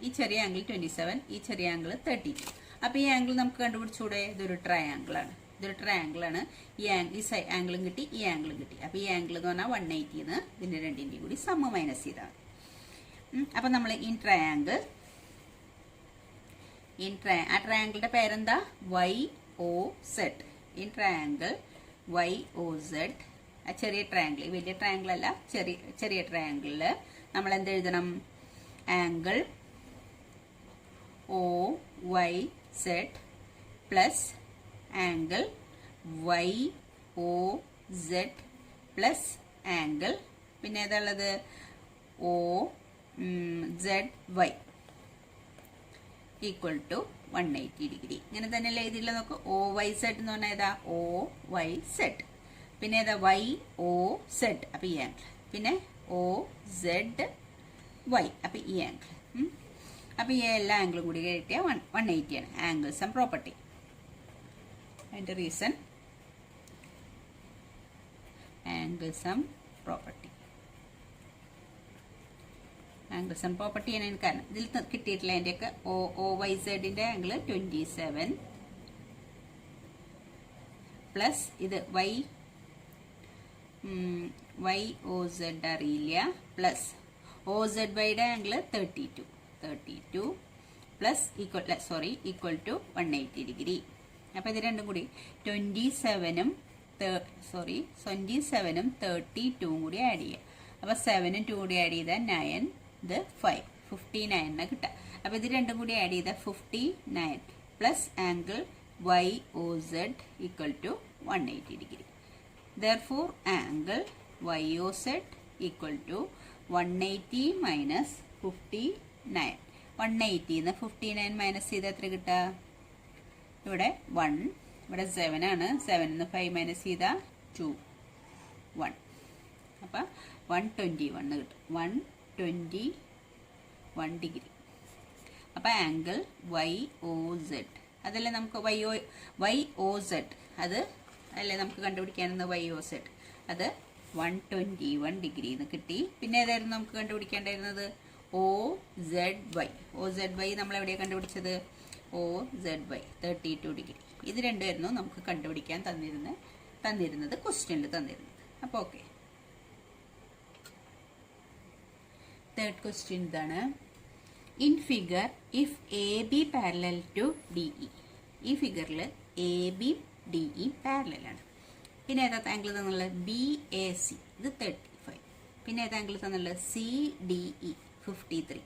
ഈ ചെറിയ ആംഗിൾ 27, ഈ ചെറിയ ആംഗിൾ 32. അപ്പൊ ഈ ആംഗിൾ നമുക്ക് കണ്ടുപിടിച്ചൂടെ? ഇതൊരു ട്രയാംഗിൾ ആണ്. ഈ ആംഗിളും കിട്ടി, ഈ ആംഗിളും കിട്ടി. അപ്പൊ ഈ ആംഗിൾ എന്ന് പറഞ്ഞാൽ 180 എന്ന് ഇതിന്റെ രണ്ടിന്റെയും കൂടി സമ മൈനസ് ചെയ്താണ്. അപ്പൊ നമ്മൾ ആ ട്രയാംഗിളിന്റെ പേരെന്താ? YOZ. ഇൻ ട്രയാംഗിൾ YOZ, ആ ചെറിയ ട്രയാംഗിൾ, വലിയ ട്രയാംഗിൾ അല്ല, ചെറിയ ട്രയാംഗിളില് നമ്മൾ എന്ത് എഴുതണം? Angle OYZ plus angle YOZ plus angle പിന്നെ ഏതാണുള്ളത്? OZY. Equal to 180 degree. ഇങ്ങനെ തന്നെയല്ലേ എഴുതിയില്ല നോക്ക്. ഒ വൈ സെഡ് എന്ന് പറഞ്ഞാൽ ഏതാ? O Y Z. പിന്നെ ഏതാ? വൈ ഒ സെഡ്, അപ്പം ഈ ആംഗിൾ. പിന്നെ ഒ സെഡ് വൈ, അപ്പം ഈ ആംഗിൾ. അപ്പം ഈ എല്ലാ ആംഗിളും കൂടി കിട്ടിയാൽ 180 ആണ്. Angles and property. അതിൻ്റെ reason angles and property. Angles and property ആണ് എനിക്ക് കാരണം. ഇതിൽ കിട്ടിയിട്ടില്ല അതിൻ്റെയൊക്കെ. ഒ വൈ സെഡിൻ്റെ ആംഗിൾ 27 പ്ലസ് ഇത് വൈ ഒ സെഡ് അറിയില്ല, പ്ലസ് ഒ സെഡ് വൈയുടെ angle 32 plus equal to 180 degree. അപ്പോൾ ഇത് രണ്ടും കൂടി 27ഉം 32ഉം കൂടി ആഡ് ചെയ്യുക. അപ്പോൾ 7ഉം 2 കൂടി ആഡ് ചെയ്താൽ 9, ഇത് 5, 59 കിട്ടുക. അപ്പോൾ ഇത് രണ്ടും കൂടി ആഡ് ചെയ്താൽ 59 plus angle Y O Z equal to 180 degree. Therefore, angle YOZ equal to 180 minus 59. 180 എന്ന് 59 മൈനസ് ചെയ്ത് എത്ര കിട്ടുക? ഇവിടെ 1, ഇവിടെ 7 ആണ്. 7 നിന്ന് 5 മൈനസ് ചെയ്താൽ 2, 1. അപ്പം 121 കിട്ടും. 121 ഡിഗ്രി. അപ്പം ആംഗിൾ YOZ, അതല്ലേ നമുക്ക് YOZ, അത് അല്ലേ നമുക്ക് കണ്ടുപിടിക്കാനെന്ന് YOZ, അത് 121 ഡിഗ്രി എന്ന് കിട്ടി. പിന്നെ ഏതായിരുന്നു നമുക്ക് കണ്ടുപിടിക്കേണ്ടിയിരുന്നത്? OZY നമ്മൾ എവിടെയാണ് കണ്ടുപിടിച്ചത്? OZY 32 degree. ഇത് രണ്ടുമായിരുന്നു നമുക്ക് കണ്ടുപിടിക്കാൻ തന്നിരുന്നത് ക്വസ്റ്റ്യനിൽ തന്നിരുന്നത്. അപ്പോൾ ഓക്കെ, തേർഡ് ക്വസ്റ്റ്യൻ ഇതാണ്. In figure if AB parallel to DE. ഈ ഫിഗറിൽ AB DE പാരലലാണ്. പിന്നെ ഏതാ ആംഗിൾ തന്നുള്ളത്? BAC, ഇത് 35. പിന്നെ ഏതാ ആംഗിൾ തന്നുള്ളത്? CDE 53.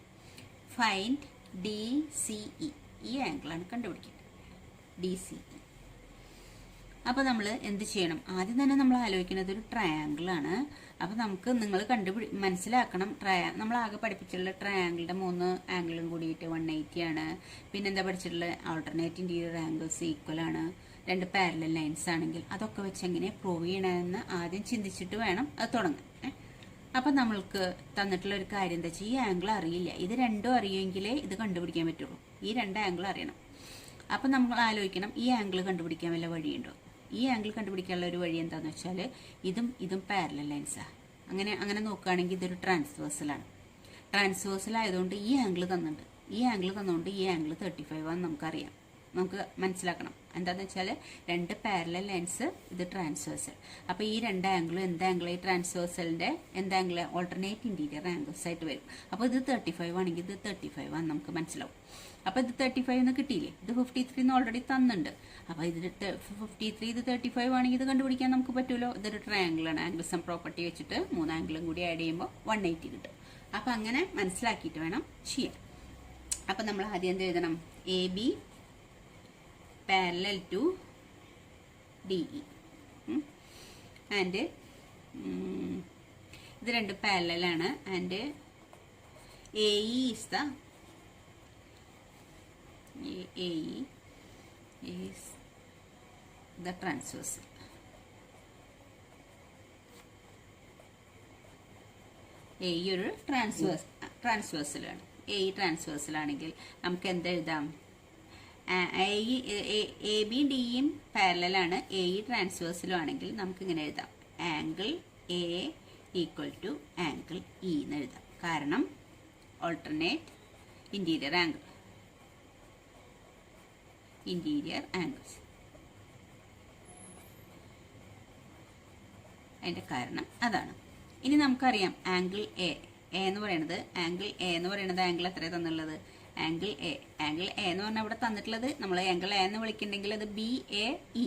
ഫൈൻഡ് DCE, ഈ ആംഗിളാണ് കണ്ടുപിടിക്കുന്നത്. DCE. അപ്പോൾ നമ്മൾ എന്ത് ചെയ്യണം? ആദ്യം തന്നെ നമ്മൾ ആലോചിക്കുന്നത് ഒരു ട്രയാങ്കിളാണ്. അപ്പോൾ നമുക്ക് നിങ്ങൾ മനസ്സിലാക്കണം, നമ്മൾ ആകെ പഠിപ്പിച്ചിട്ടുള്ള ട്രയാങ്കിളിൻ്റെ 3 ആംഗിളും കൂടിയിട്ട് 180 ആണ്. പിന്നെന്താ പഠിച്ചിട്ടുള്ളത്? ആൾട്ടർനേറ്റ് ഇൻറ്റീരിയർ ആംഗിൾസ് ഈക്വൽ ആണ്. 2 പാരലൽ ലൈൻസ് ആണെങ്കിൽ അതൊക്കെ വെച്ച് എങ്ങനെ പ്രൂവ് ചെയ്യണമെന്ന് ആദ്യം ചിന്തിച്ചിട്ട് വേണം അത് തുടങ്ങാൻ. അപ്പം നമ്മൾക്ക് തന്നിട്ടുള്ള ഒരു കാര്യം എന്താ വെച്ചാൽ, ഈ ആംഗിൾ അറിയില്ല. ഇത് രണ്ടും അറിയുമെങ്കിലേ ഇത് കണ്ടുപിടിക്കാൻ പറ്റുള്ളൂ. ഈ 2 ആംഗിൾ അറിയണം. അപ്പം നമ്മൾ ആലോചിക്കണം, ഈ ആംഗിൾ കണ്ടുപിടിക്കാൻ വല്ല വഴിയുണ്ടോ? ഈ ആംഗിൾ കണ്ടുപിടിക്കാനുള്ള ഒരു വഴി എന്താണെന്ന് വെച്ചാൽ, ഇതും പാരലൽ ലൈൻസാണ്. അങ്ങനെ നോക്കുകയാണെങ്കിൽ ഇതൊരു ട്രാൻസ്വേഴ്സലാണ്. ട്രാൻസ്വേഴ്സലായതുകൊണ്ട് ഈ ആംഗിൾ തന്നുകൊണ്ട് ഈ ആംഗിൾ 35 ആണെന്ന് നമുക്കറിയാം. നമുക്ക് മനസ്സിലാക്കണം എന്താണെന്ന് വെച്ചാൽ, 2 പാരലൽ ലൈൻസ്, ഇത് ട്രാൻസ്വേഴ്സൽ. അപ്പോൾ ഈ 2 ആംഗിളും എന്ത് ആംഗിൾ? ഈ ട്രാൻസ്വേഴ്സലിൻ്റെ എന്ത് ആംഗിൾ? ഓൾട്ടർനേറ്റ് ഇൻറ്റീരിയർ ആംഗിൾസ് ആയിട്ട് വരും. അപ്പോൾ ഇത് 35 ആണെങ്കിൽ ഇത് 35 ആണെന്ന് നമുക്ക് മനസ്സിലാവും. അപ്പോൾ ഇത് 35 എന്ന് കിട്ടിയില്ലേ? ഇത് 53 എന്ന് ഓൾറെഡി തന്നുണ്ട്. അപ്പോൾ ഇത് 53, ഇത് 35 ആണെങ്കിൽ ഇത് കണ്ടുപിടിക്കാൻ നമുക്ക് പറ്റുമല്ലോ. ഇതൊരു ട്രയാങ്കിളാണ്. ആംഗിൾസ് ആൻഡ് പ്രോപ്പർട്ടി വെച്ചിട്ട് 3 ആംഗിളും കൂടി ആഡ് ചെയ്യുമ്പോൾ 180 കിട്ടും. അപ്പോൾ അങ്ങനെ മനസ്സിലാക്കിയിട്ട് വേണം ചെയ്യാൻ. അപ്പോൾ നമ്മൾ ആദ്യം എന്ത് എഴുതണം? AB parallel to DE, and ഇത് 2 പാരലൽ ആണ്. And AE is the transversal. AE ഒരു ട്രാൻസ്വേഴ്സലാണ്. AE ട്രാൻസ്വേഴ്സൽ ആണെങ്കിൽ നമുക്ക് എന്ത് എഴുതാം? AB DEയും പാരലലാണ്. AE ട്രാൻസ്വേഴ്സലും ആണെങ്കിൽ നമുക്ക് ഇങ്ങനെ എഴുതാം, angle A equal to angle E എന്ന് എഴുതാം. കാരണം ഓൾട്ടർനേറ്റ് ഇൻറ്റീരിയർ ആംഗിൾസ്. അതിൻ്റെ കാരണം അതാണ്. ഇനി നമുക്കറിയാം ആംഗിൾ A എന്ന് പറയുന്നത് ആംഗിൾ എത്ര തന്നുള്ളത്? ആംഗിൾ എ എന്ന് പറഞ്ഞാൽ ഇവിടെ തന്നിട്ടുള്ളത്, നമ്മൾ ആംഗിൾ എ എന്ന് വിളിക്കുന്നുണ്ടെങ്കിൽ അത് BAC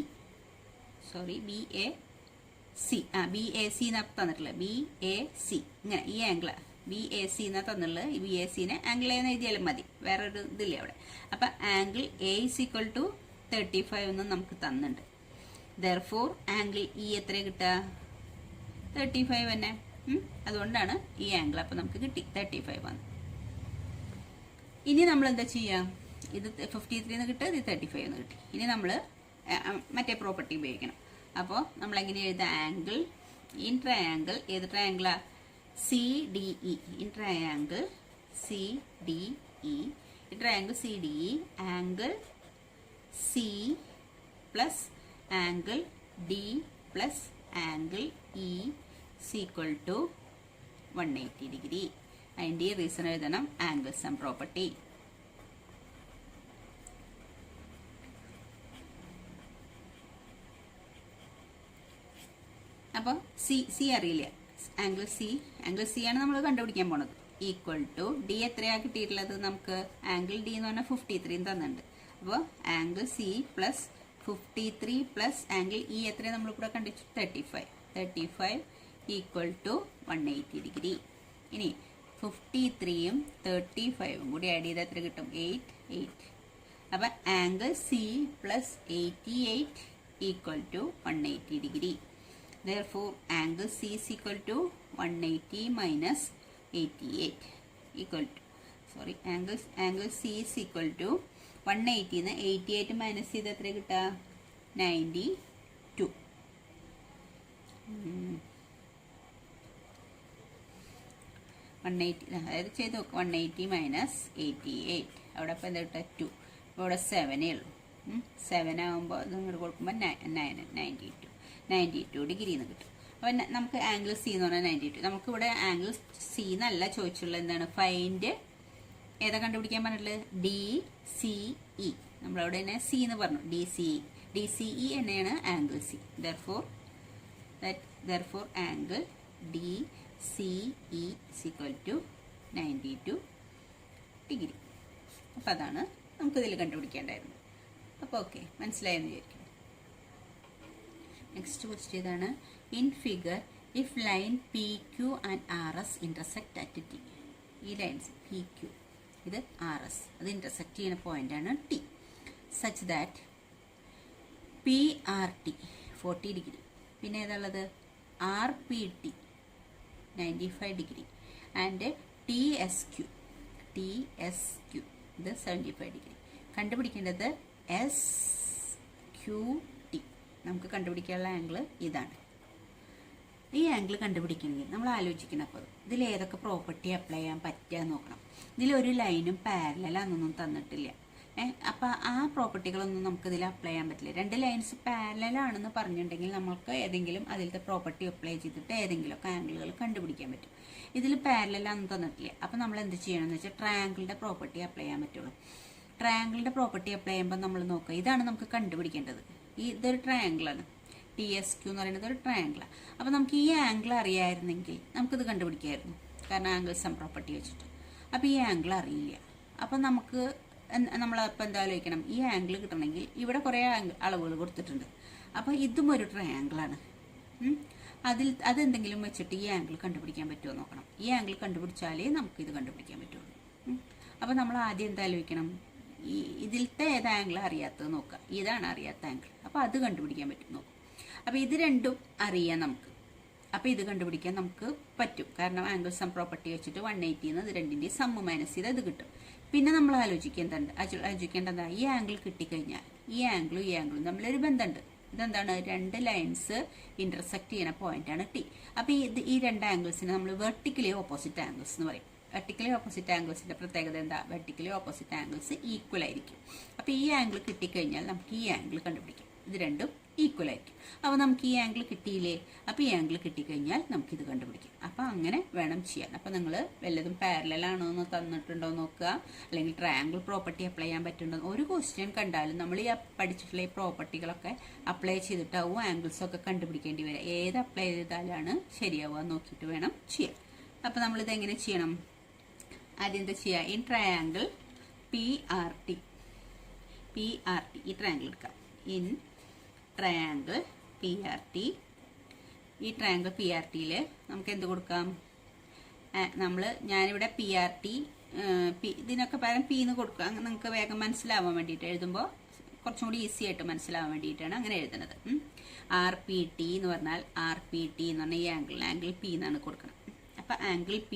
എന്നാണ് തന്നിട്ടുള്ളത്. BAC, ഇങ്ങനെ ഈ ആംഗിൾ BAC എന്നാണ് തന്നിട്ടുള്ളത്. ഈ BACനെ ആംഗിൾ എ എന്ന് എഴുതിയാലും മതി, വേറൊരു ഇതില്ല അവിടെ. അപ്പം angle A is equal to 35 എന്ന് നമുക്ക് തന്നിട്ടുണ്ട്. Therefore ആംഗിൾ E എത്ര കിട്ടുക? 35 തന്നെ. അതുകൊണ്ടാണ് ഈ ആംഗിൾ അപ്പം നമുക്ക് കിട്ടി 35 ആണ്. ഇനി നമ്മൾ എന്താ ചെയ്യാം? ഇത് 53 എന്ന് കിട്ടുക, ഇത് 35 എന്ന് കിട്ടി. ഇനി നമ്മൾ മറ്റേ പ്രോപ്പർട്ടി ഉപയോഗിക്കണം. അപ്പോൾ നമ്മൾ എങ്ങനെ എഴുതുക? ആംഗിൾ ഇൻ ട്രയാങ്കിൾ, ഏത് ട്രയാങ്കിളാ? CDE. ഇൻ ട്രയാങ്കിൾ CDE, ഈ triangle CDE angle C plus angle D plus angle E equal to 180 degree. അതിൻ്റെ ഈ റീസൺ എഴുതണം, ആംഗിൾ സം പ്രോപ്പർട്ടി. അപ്പോൾ സി അറിയില്ല, ആംഗിൾ സി ആണ് നമ്മൾ കണ്ടുപിടിക്കാൻ പോണത്. ഈക്വൽ ടു ഡി എത്രയാണ് കിട്ടിയിട്ടുള്ളത് നമുക്ക്? ആംഗിൾ ഡി എന്ന് പറഞ്ഞാൽ 53 തന്നിട്ടുണ്ട്. അപ്പോൾ angle C plus 53 plus angle E എത്രയാണ് നമ്മൾ ഇവിടെ കണ്ടിച്ചു? 35 ഈക്വൽ ടു 180 ഡിഗ്രി. ഇനി 53യും 35ഉം കൂടി ആഡ് ചെയ്താൽ എത്ര കിട്ടും? 8. അപ്പം angle C plus 88 equal to 180 degree. Therefore, angle C is equal to 180 minus 88 equal to, sorry, angle C is equal to 180 എന്ന് 88 മൈനസ് ചെയ്ത് എത്ര കിട്ടുക? 92. അതായത് ചെയ്ത് നോക്കുക, 180 മൈനസ് 88, അവിടെ അപ്പോൾ എന്താ കിട്ടുക? 2. അപ്പോൾ ഇവിടെ 7 ഉള്ളൂ. 7 ആകുമ്പോൾ ഇത് ഇങ്ങോട്ട് കൊടുക്കുമ്പോൾ 92 ഡിഗ്രി എന്ന് കിട്ടും. അപ്പം നമുക്ക് ആംഗിൾ സി എന്ന് പറഞ്ഞാൽ 92. നമുക്കിവിടെ ആംഗിൾ സി എന്നല്ല ചോദിച്ചുള്ളത്, എന്താണ്? ഫൈൻഡ് ഏതാ കണ്ടുപിടിക്കാൻ പറഞ്ഞിട്ടുള്ളത്? DCE. നമ്മളവിടെ തന്നെ സി എന്ന് പറഞ്ഞു, DCE തന്നെയാണ് angle C. therefore angle DCE is equal to 92 degree. അപ്പം അതാണ് നമുക്കിതിൽ കണ്ടുപിടിക്കേണ്ടായിരുന്നു. അപ്പോൾ ഓക്കെ, മനസ്സിലായെന്ന് വിചാരിക്കും. നെക്സ്റ്റ് ക്വസ്റ്റ്യൻ ഇതാണ്. In figure if line PQ and RS intersect at T. ഈ ലൈൻസ് PQ, ഇത് RS, അത് ഇന്റർസെക്ട് ചെയ്യുന്ന പോയിന്റാണ് T. Such that PRT 40 degree, പിന്നെ ഏതാണുള്ളത്? RPT 95 ഡിഗ്രി ആൻഡ് TSQ ഇത് 75 ഡിഗ്രി. കണ്ടുപിടിക്കേണ്ടത് SQT. നമുക്ക് കണ്ടുപിടിക്കാനുള്ള ആംഗിൾ ഇതാണ്. ഈ ആംഗിൾ കണ്ടുപിടിക്കണമെങ്കിൽ നമ്മൾ ആലോചിക്കണം, അപ്പോൾ ഇതിൽ ഏതൊക്കെ പ്രോപ്പർട്ടി അപ്ലൈ ചെയ്യാൻ പറ്റുക നോക്കണം. ഇതിലൊരു ലൈനും പാരലലാണെന്നൊന്നും തന്നിട്ടില്ല. അപ്പോൾ ആ പ്രോപ്പർട്ടികളൊന്നും നമുക്കിതിൽ അപ്ലൈ ചെയ്യാൻ പറ്റില്ല. 2 ലൈൻസ് പാരലലാണെന്ന് പറഞ്ഞിട്ടുണ്ടെങ്കിൽ നമുക്ക് ഏതെങ്കിലും അതിലത്തെ പ്രോപ്പർട്ടി അപ്ലൈ ചെയ്തിട്ട് ഏതെങ്കിലുമൊക്കെ ആംഗിളുകൾ കണ്ടുപിടിക്കാൻ പറ്റും. ഇതിൽ പാരലലാണെന്ന് തന്നിട്ടില്ല. അപ്പോൾ നമ്മൾ എന്ത് ചെയ്യണമെന്ന് വെച്ചാൽ ട്രയാങ്കിളിൻ്റെ പ്രോപ്പർട്ടി അപ്ലൈ ചെയ്യാൻ പറ്റുള്ളൂ. ട്രയാങ്കിളിൻ്റെ പ്രോപ്പർട്ടി അപ്ലൈ ചെയ്യുമ്പോൾ നമ്മൾ നോക്കുക, ഇതാണ് നമുക്ക് കണ്ടുപിടിക്കേണ്ടത്. ഇതൊരു ട്രയാങ്കിളാണ്, TSQ എന്ന് പറയുന്നത് ഒരു ട്രയാങ്കിളാണ്. അപ്പോൾ നമുക്ക് ഈ ആംഗിൾ അറിയാമായിരുന്നെങ്കിൽ നമുക്കിത് കണ്ടുപിടിക്കാമായിരുന്നു, കാരണം ആംഗിൾ സം പ്രോപ്പർട്ടി വെച്ചിട്ട്. അപ്പോൾ ഈ ആംഗിൾ അറിയില്ല. അപ്പം നമ്മളപ്പോൾ എന്താ ആലോചിക്കണം? ഈ ആംഗിൾ കിട്ടണമെങ്കിൽ ഇവിടെ കുറേ അളവുകൾ കൊടുത്തിട്ടുണ്ട്. അപ്പോൾ ഇതും ഒരു ട്രയാങ്കിളാണ്. അതെന്തെങ്കിലും വെച്ചിട്ട് ഈ ആംഗിൾ കണ്ടുപിടിക്കാൻ പറ്റുമോ നോക്കണം. ഈ ആംഗിൾ കണ്ടുപിടിച്ചാലേ നമുക്കിത് കണ്ടുപിടിക്കാൻ പറ്റുള്ളൂ. അപ്പോൾ നമ്മൾ ആദ്യം എന്താ ആലോചിക്കണം? ഇതിലത്തെ ഏത് ആംഗിൾ അറിയാത്തത് നോക്കുക. ഇതാണ് അറിയാത്ത ആംഗിൾ, അപ്പോൾ അത് കണ്ടുപിടിക്കാൻ പറ്റും നോക്കും. അപ്പോൾ ഇത് രണ്ടും അറിയാം നമുക്ക്. അപ്പോൾ ഇത് കണ്ടുപിടിക്കാൻ നമുക്ക് പറ്റും, കാരണം ആംഗിൾ സം പ്രോപ്പർട്ടി വെച്ചിട്ട് 180 എന്ന് ഇത് രണ്ടിൻ്റെയും സമ്മ് മൈനസ് ചെയ്ത് അത് കിട്ടും. പിന്നെ നമ്മൾ ആലോചിക്കേണ്ടത് ഈ ആംഗിൾ കിട്ടിക്കഴിഞ്ഞാൽ ഈ ആംഗിളും തമ്മിലൊരു ബന്ധമുണ്ട്. ഇതെന്താണ്? 2 ലൈൻസ് ഇന്റർസെക്ട് ചെയ്യുന്ന പോയിന്റാണ് T. അപ്പോൾ ഈ 2 ആംഗിൾസിനെ നമ്മൾ വെർട്ടിക്കലി ഓപ്പോസിറ്റ് ആംഗിൾസ് എന്ന് പറയും. വെർട്ടിക്കലി ഓപ്പോസിറ്റ് ആംഗിൾസിന്റെ പ്രത്യേകത എന്താ? വെർട്ടിക്കലി ഓപ്പോസിറ്റ് ആംഗിൾസ് ഈക്വൽ ആയിരിക്കും. അപ്പോൾ ഈ ആംഗിൾ കിട്ടിക്കഴിഞ്ഞാൽ നമുക്ക് ഈ ആംഗിൾ കണ്ടുപിടിക്കാം. ഇത് രണ്ടും ഈക്വൽ ആയിരിക്കും. അപ്പോൾ നമുക്ക് ഈ ആംഗിൾ കിട്ടിയില്ലേ? അപ്പോൾ ഈ ആംഗിൾ കിട്ടിക്കഴിഞ്ഞാൽ നമുക്കിത് കണ്ടുപിടിക്കാം. അപ്പോൾ അങ്ങനെ വേണം ചെയ്യാൻ. അപ്പോൾ നിങ്ങൾ വല്ലതും പാരലലാണോ എന്ന് തന്നിട്ടുണ്ടോ നോക്കുക, അല്ലെങ്കിൽ ട്രയാങ്കിൾ പ്രോപ്പർട്ടി അപ്ലൈ ചെയ്യാൻ പറ്റുന്നുണ്ടോ. ഒരു ക്വസ്റ്റ്യൻ കണ്ടാലും നമ്മൾ ഈ പഠിച്ചിട്ടുള്ള ഈ പ്രോപ്പർട്ടികളൊക്കെ അപ്ലൈ ചെയ്തിട്ടാവും ആംഗിൾസൊക്കെ കണ്ടുപിടിക്കേണ്ടി വരിക. ഏത് അപ്ലൈ ചെയ്താലാണ് ശരിയാവുക നോക്കിയിട്ട് വേണം ചെയ്യാൻ. അപ്പോൾ നമ്മളിത് എങ്ങനെ ചെയ്യണം? ആദ്യം എന്താ ചെയ്യുക? ഈ ട്രയാങ്കിൾ PRT ഈ ട്രയാങ്കിൾ എടുക്കാം. ഇൻ ട്രയാങ്കിൾ PRT, ഈ ട്രയാങ്കിൾ PRTയിൽ നമുക്ക് എന്ത് കൊടുക്കാം? ഞാനിവിടെ PRT ഇതിനൊക്കെ പകരം P എന്ന് കൊടുക്കുക. നിങ്ങൾക്ക് വേഗം മനസ്സിലാവാൻ വേണ്ടിയിട്ട് എഴുതുമ്പോൾ കുറച്ചും കൂടി ഈസി ആയിട്ട് മനസ്സിലാവാൻ വേണ്ടിയിട്ടാണ് അങ്ങനെ എഴുതുന്നത്. RPT എന്ന് പറഞ്ഞാൽ RPT എന്ന് പറഞ്ഞാൽ ഈ ആംഗിൾ P എന്നാണ് കൊടുക്കണം. അപ്പം angle P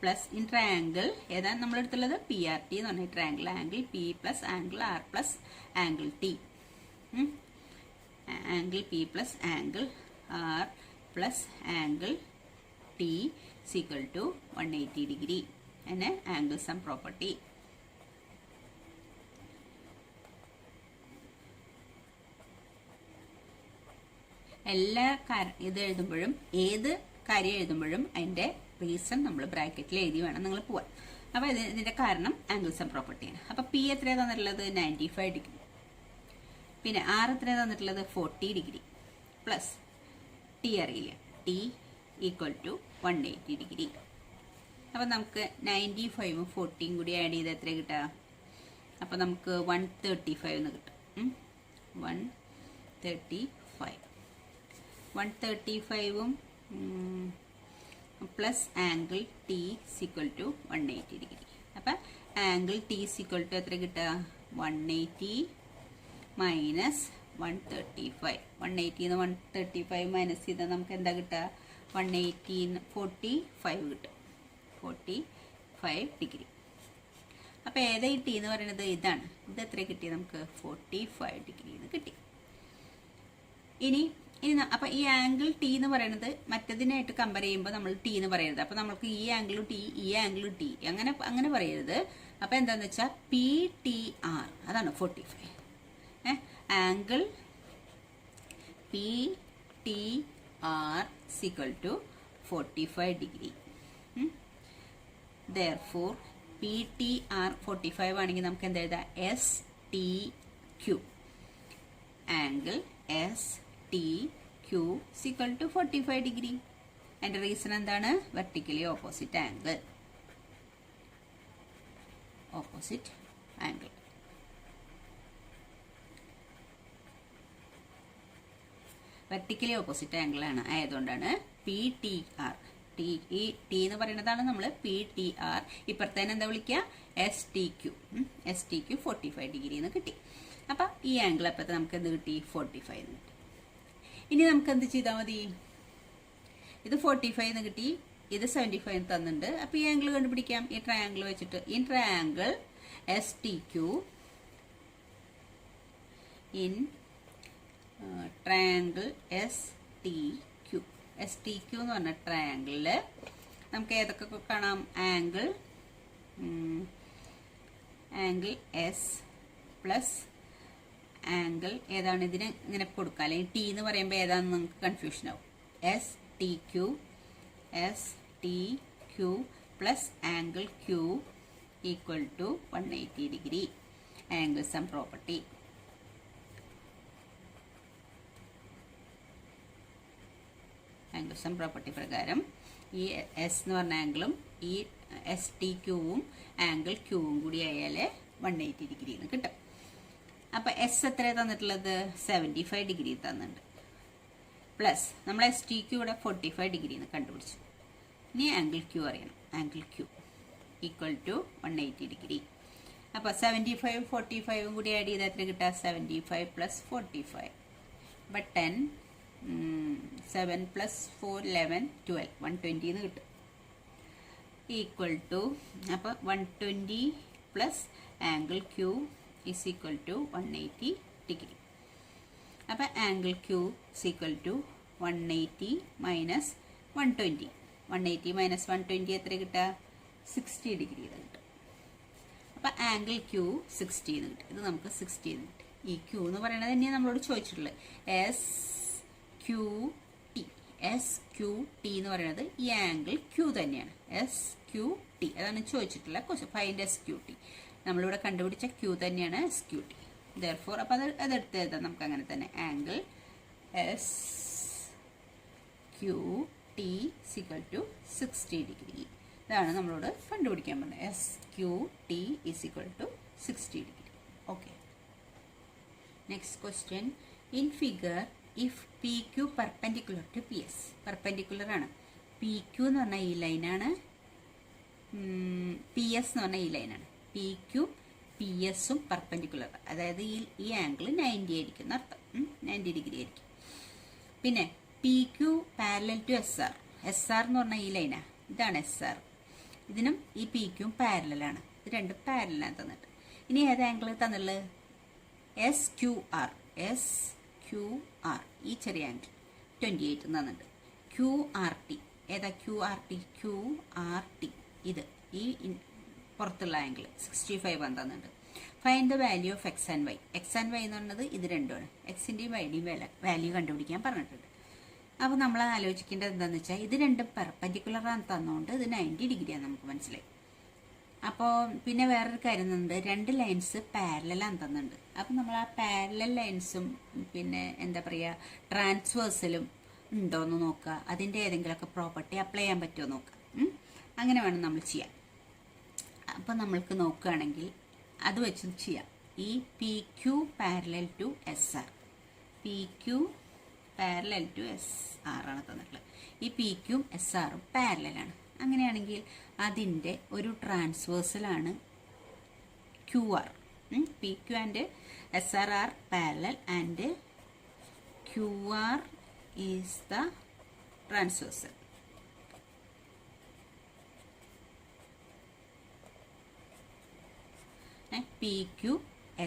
plus in triangle ഏതാണ് നമ്മളെടുത്തുള്ളത് പി ആർ ടി എന്ന് പറഞ്ഞാൽ triangle angle P plus angle R plus angle T angle P plus angle R plus angle T equal to 180 degree and angle sum property. എല്ലാ ഇത് എഴുതുമ്പോഴും ഏത് കാര്യം എഴുതുമ്പോഴും അതിന്റെ റീസൺ നമ്മൾ ബ്രാക്കറ്റിൽ എഴുതി വേണം നിങ്ങൾ പോവാൻ. അപ്പോൾ ഇതിന്റെ കാരണം ആംഗിൾ സം പ്രോപ്പർട്ടിയാണ്. അപ്പോൾ പി എത്രയാണ് തന്നിട്ടുള്ളത് 95 ഡിഗ്രി, പിന്നെ ആർ എത്രയാണ് തന്നിട്ടുള്ളത് 40 ഡിഗ്രി പ്ലസ് ടി അറിയില്ല ടി ഈക്വൽ ടു 180 ഡിഗ്രി. അപ്പോൾ നമുക്ക് 95ഉം 40യും കൂടി ആഡ് ചെയ്ത് എത്ര കിട്ടുക? അപ്പോൾ നമുക്ക് 135 എന്ന് കിട്ടും. 135ഉം plus angle T equal to 180 degree. അപ്പം ആംഗിൾ ടി ഈക്വൽ ടു എത്ര കിട്ടുക? 180 മൈനസ് 135. 180 135 മൈനസ് ചെയ്താൽ നമുക്ക് എന്താ കിട്ടുക? 180 45 കിട്ടും. 45 ഡിഗ്രി. അപ്പോൾ ഏതാ ടി എന്ന് പറയുന്നത്? ഇതാണ്. ഇത് എത്ര കിട്ടി നമുക്ക്? 45 ഡിഗ്രി എന്ന് കിട്ടി. ഇനി അപ്പോൾ ഈ ആംഗിൾ ടി എന്ന് പറയുന്നത് മറ്റതിനായിട്ട് കമ്പയർ ചെയ്യുമ്പോൾ നമ്മൾ ടി എന്ന് പറയരുത്. അപ്പോൾ നമുക്ക് ഈ ആംഗിളും ടി ഈ ആംഗിളും ടി അങ്ങനെ പറയരുത്. അപ്പോൾ എന്താണെന്ന് വെച്ചാൽ പി ടി ആർ അതാണ് 45. Angle P T R equal to 45 degree. Therefore, PTR 45 ആണെങ്കിൽ നമുക്ക് എന്താ എഴുതാം? STQ angle STQ equal to 45 degree. അതിന്റെ റീസൺ എന്താണ്? Vertically opposite angle. Vertically opposite angle ആണ് ആയതുകൊണ്ടാണ് PTR. ഈ ടി എന്ന് പറയുന്നതാണ് നമ്മൾ PTR. ഇപ്പുറത്തേനെ എന്താ വിളിക്കുക? STQ. STQ 45 ഡിഗ്രി എന്ന് കിട്ടി. അപ്പം ഈ ആംഗിൾ അപ്പത്തെ നമുക്ക് എന്ത് കിട്ടി? 45 എന്ന് കിട്ടി. ഇനി നമുക്ക് എന്ത് ചെയ്താൽ മതി? ഇത് 45 എന്ന് കിട്ടി, ഇത് 75 തന്നിട്ടുണ്ട്. അപ്പം ഈ ആംഗിൾ കണ്ടുപിടിക്കാം ഈ ട്രയാംഗിൾ വെച്ചിട്ട്. ഈ triangle STQ in triangle STQ എന്ന് പറഞ്ഞ ട്രയാംഗിളില് നമുക്ക് ഏതൊക്കെ കാണാം? ആംഗിൾ എസ് പ്ലസ് ആംഗിൾ ഏതാണ്? ഇതിന് ഇങ്ങനെ കൊടുക്കാം. അല്ലെങ്കിൽ ടി എന്ന് പറയുമ്പോൾ ഏതാണെന്ന് നമുക്ക് കൺഫ്യൂഷൻ ആവും. STQ plus angle Q equal to 180 degree. Angle sum property. Angle sum property പ്രകാരം ഈ എസ് എന്ന് പറഞ്ഞ ആംഗിളും ഈ STQവും ആംഗിൾ Qവും കൂടി ആയാൽ 180 ഡിഗ്രി എന്ന് കിട്ടും. അപ്പം എസ് എത്ര തന്നിട്ടുള്ളത്? 75 ഡിഗ്രി തന്നിട്ടുണ്ട്. പ്ലസ് നമ്മൾ STQ ഇവിടെ 45 ഡിഗ്രി എന്ന് കണ്ടുപിടിച്ചു. ഇനി ആംഗിൾ Q അറിയണം. Angle Q equal to 180 degree. അപ്പോൾ 75 45 കൂടി ആഡ് ചെയ്താൽ എത്ര കിട്ടുക? 75 പ്ലസ് 45. അപ്പം 10 7 പ്ലസ് 4 11 12 120 എന്ന് കിട്ടും. ഈക്വൽ ടു അപ്പോൾ 120 plus angle Q is equal to 180 degree. അപ്പം angle Q equal to 180 minus 120. 180 minus 120 എത്ര കിട്ടുക? 60 ഡിഗ്രി എന്ന് കിട്ടും. അപ്പം ആംഗിൾ Q 60 എന്ന് കിട്ടും. ഇത് നമുക്ക് 60 എന്ന് കിട്ടും. ഈ Q എന്ന് പറയുന്നത് തന്നെയാണ് നമ്മളോട് ചോദിച്ചിട്ടുള്ളത്. SQT എന്ന് പറയുന്നത് ഈ ആംഗിൾ Q തന്നെയാണ്. SQT അതാണ് ചോദിച്ചിട്ടുള്ള ക്വസ്റ്റ്യൻ. Find SQT. നമ്മളിവിടെ കണ്ടുപിടിച്ച Q തന്നെയാണ് SQT. Therefore അപ്പോൾ അതെടുത്ത് എഴുതാം നമുക്ക് അങ്ങനെ തന്നെ. Angle SQT equal to 60 degree. ഇതാണ് നമ്മളോട് കണ്ടുപിടിക്കാൻ പറഞ്ഞത്. SQT is equal to 60 degree. Okay. Next question. In figure if PQ perpendicular to PS. Perpendicular ആണ്. PQ എന്ന് പറഞ്ഞാൽ ഈ ലൈനാണ്, PS എന്ന് പറഞ്ഞാൽ ഈ ലൈനാണ്. PQ PSും പെർപെൻഡിക്കുലർ, അതായത് ഈ ആംഗിൾ 90 ആയിരിക്കും എന്നർത്ഥം. 90 ഡിഗ്രി ആയിരിക്കും. പിന്നെ PQ parallel to SR. SR എന്ന് പറഞ്ഞാൽ ഈ ലൈനാണ്. ഇതാണ് SR. ഇതിനും ഈ പിക്കും പാരലാണ്. ഇത് രണ്ടും പാരലാണ് തന്നിട്ട്. ഇനി ഏത് ആംഗിൾ തന്നുള്ളത്? SQR. ഈ ചെറിയ ആംഗിൾ 28 തന്നിട്ട്. QRT ഏതാ? QRT ഇത് ഈ പുറത്തുള്ള ആംഗിൾ 65 തന്നിട്ടുണ്ട്. Find the value of X and Y. X and Y എന്ന് പറയുന്നത് ഇത് രണ്ടുമാണ്. എക്സിൻ്റെയും വൈയുടെയും വാല്യൂ കണ്ടുപിടിക്കാൻ പറഞ്ഞിട്ടുണ്ട്. അപ്പോൾ നമ്മൾ ആലോചിക്കേണ്ടത് എന്താണെന്ന് വെച്ചാൽ ഇത് രണ്ടും പെർപെൻഡിക്കുലറാണ് തന്നുകൊണ്ട് ഇത് 90 ഡിഗ്രിയാണ് നമുക്ക് മനസ്സിലായി. അപ്പോൾ പിന്നെ വേറൊരു കാര്യം തന്നുണ്ട്, 2 ലൈൻസ് പാരലലാണ് തന്നുണ്ട്. അപ്പോൾ നമ്മൾ ആ പാരലൽ ലൈൻസും പിന്നെ എന്താ പറയുക ട്രാൻസ്വേഴ്സലും ഉണ്ടോയെന്ന് നോക്കുക. അതിൻ്റെ ഏതെങ്കിലുമൊക്കെ പ്രോപ്പർട്ടി അപ്ലൈ ചെയ്യാൻ പറ്റുമോ നോക്കുക. അങ്ങനെ വേണം നമ്മൾ ചെയ്യാൻ. അപ്പോൾ നമ്മൾക്ക് നോക്കുകയാണെങ്കിൽ അത് വെച്ച് ചെയ്യാം. ഈ PQ parallel to SR. PQ parallel to SR ആണ് തന്നിട്ടുള്ളത്. ഈ PQയും SRഉം പാരലലാണ്. അങ്ങനെയാണെങ്കിൽ അതിൻ്റെ ഒരു ട്രാൻസ്വേഴ്സലാണ് QR. PQ and SR R parallel and QR is the transversal. PQ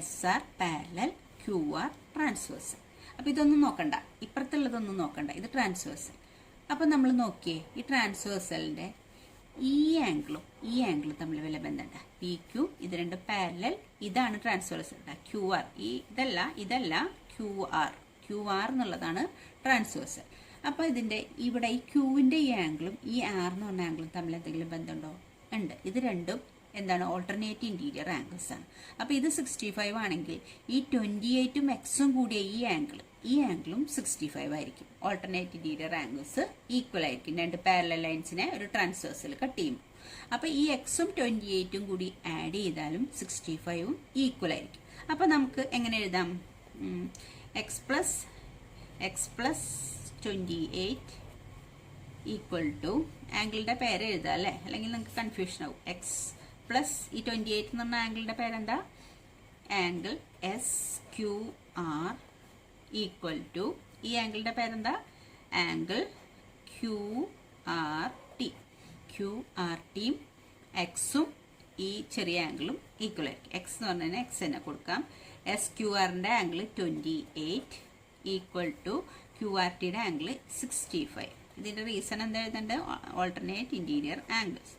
SR parallel QR transversal. അപ്പോൾ ഇതൊന്നും നോക്കണ്ട, ഇപ്പുറത്തുള്ളതൊന്നും നോക്കണ്ട, ഇത് ട്രാൻസ്വേഴ്സൽ. അപ്പോൾ നമ്മൾ നോക്കിയേ ഈ ട്രാൻസ്വേഴ്സലിൻ്റെ ഈ ആംഗിളും തമ്മിൽ വല്ല ബന്ധമുണ്ട്. PQ ഇത് രണ്ട് പാരലൽ, ഇതാണ് ട്രാൻസ്വേഴ്സൽ. QR ഇതല്ല QR എന്നുള്ളതാണ് ട്രാൻസ്വേഴ്സൽ. അപ്പോൾ ഇതിൻ്റെ ഇവിടെ ഈ Qവിൻ്റെ ഈ ആംഗിളും ഈ R എന്ന് പറഞ്ഞ ആംഗിളും തമ്മിൽ എന്തെങ്കിലും ബന്ധമുണ്ടോ? ഉണ്ട്. ഇത് രണ്ടും എന്താണ്? ഓൾട്ടർനേറ്റ് ഇൻറ്റീരിയർ ആംഗിൾസ് ആണ്. അപ്പോൾ ഇത് 65 ആണെങ്കിൽ ഈ 28ഉം Xഉം കൂടിയ ഈ ആംഗിളും 65 ആയിരിക്കും. ഓൾട്ടർനേറ്റ് ഇൻറ്റീരിയർ ആംഗിൾസ് ഈക്വൽ ആയിരിക്കും. 2 പാരലൽ ലൈൻസിനെ ഒരു ട്രാൻസ്വേഴ്സിൽ കട്ട് ചെയ്യും. അപ്പോൾ ഈ Xഉം 28ഉം കൂടി ആഡ് ചെയ്താലും 65ഉം ഈക്വൽ ആയിരിക്കും. അപ്പോൾ നമുക്ക് എങ്ങനെ എഴുതാം? X പ്ലസ് 28 ഈക്വൽ ടു ആംഗിളിൻ്റെ പേര് എഴുതാം അല്ലേ? അല്ലെങ്കിൽ നിങ്ങൾക്ക് കൺഫ്യൂഷൻ ആവും. X പ്ലസ് ഈ 28 എന്ന് പറഞ്ഞ ആംഗിളിൻ്റെ പേരെന്താ? ആംഗിൾ SQR ഈക്വൽ ടു ഈ ആംഗിളിൻ്റെ പേരെന്താ? ആംഗിൾ QRTയും Xഉം ഈ ചെറിയ ആംഗിളും ഈക്വൽ ആയിരിക്കും. X എന്ന് പറഞ്ഞാൽ X തന്നെ കൊടുക്കാം. SQRൻ്റെ ആംഗിൾ 28 ഈക്വൽ ടു QRTയുടെ ആംഗിൾ 65. ഇതിൻ്റെ റീസൺ എന്താ എഴുതേണ്ടത്? Alternate interior angles.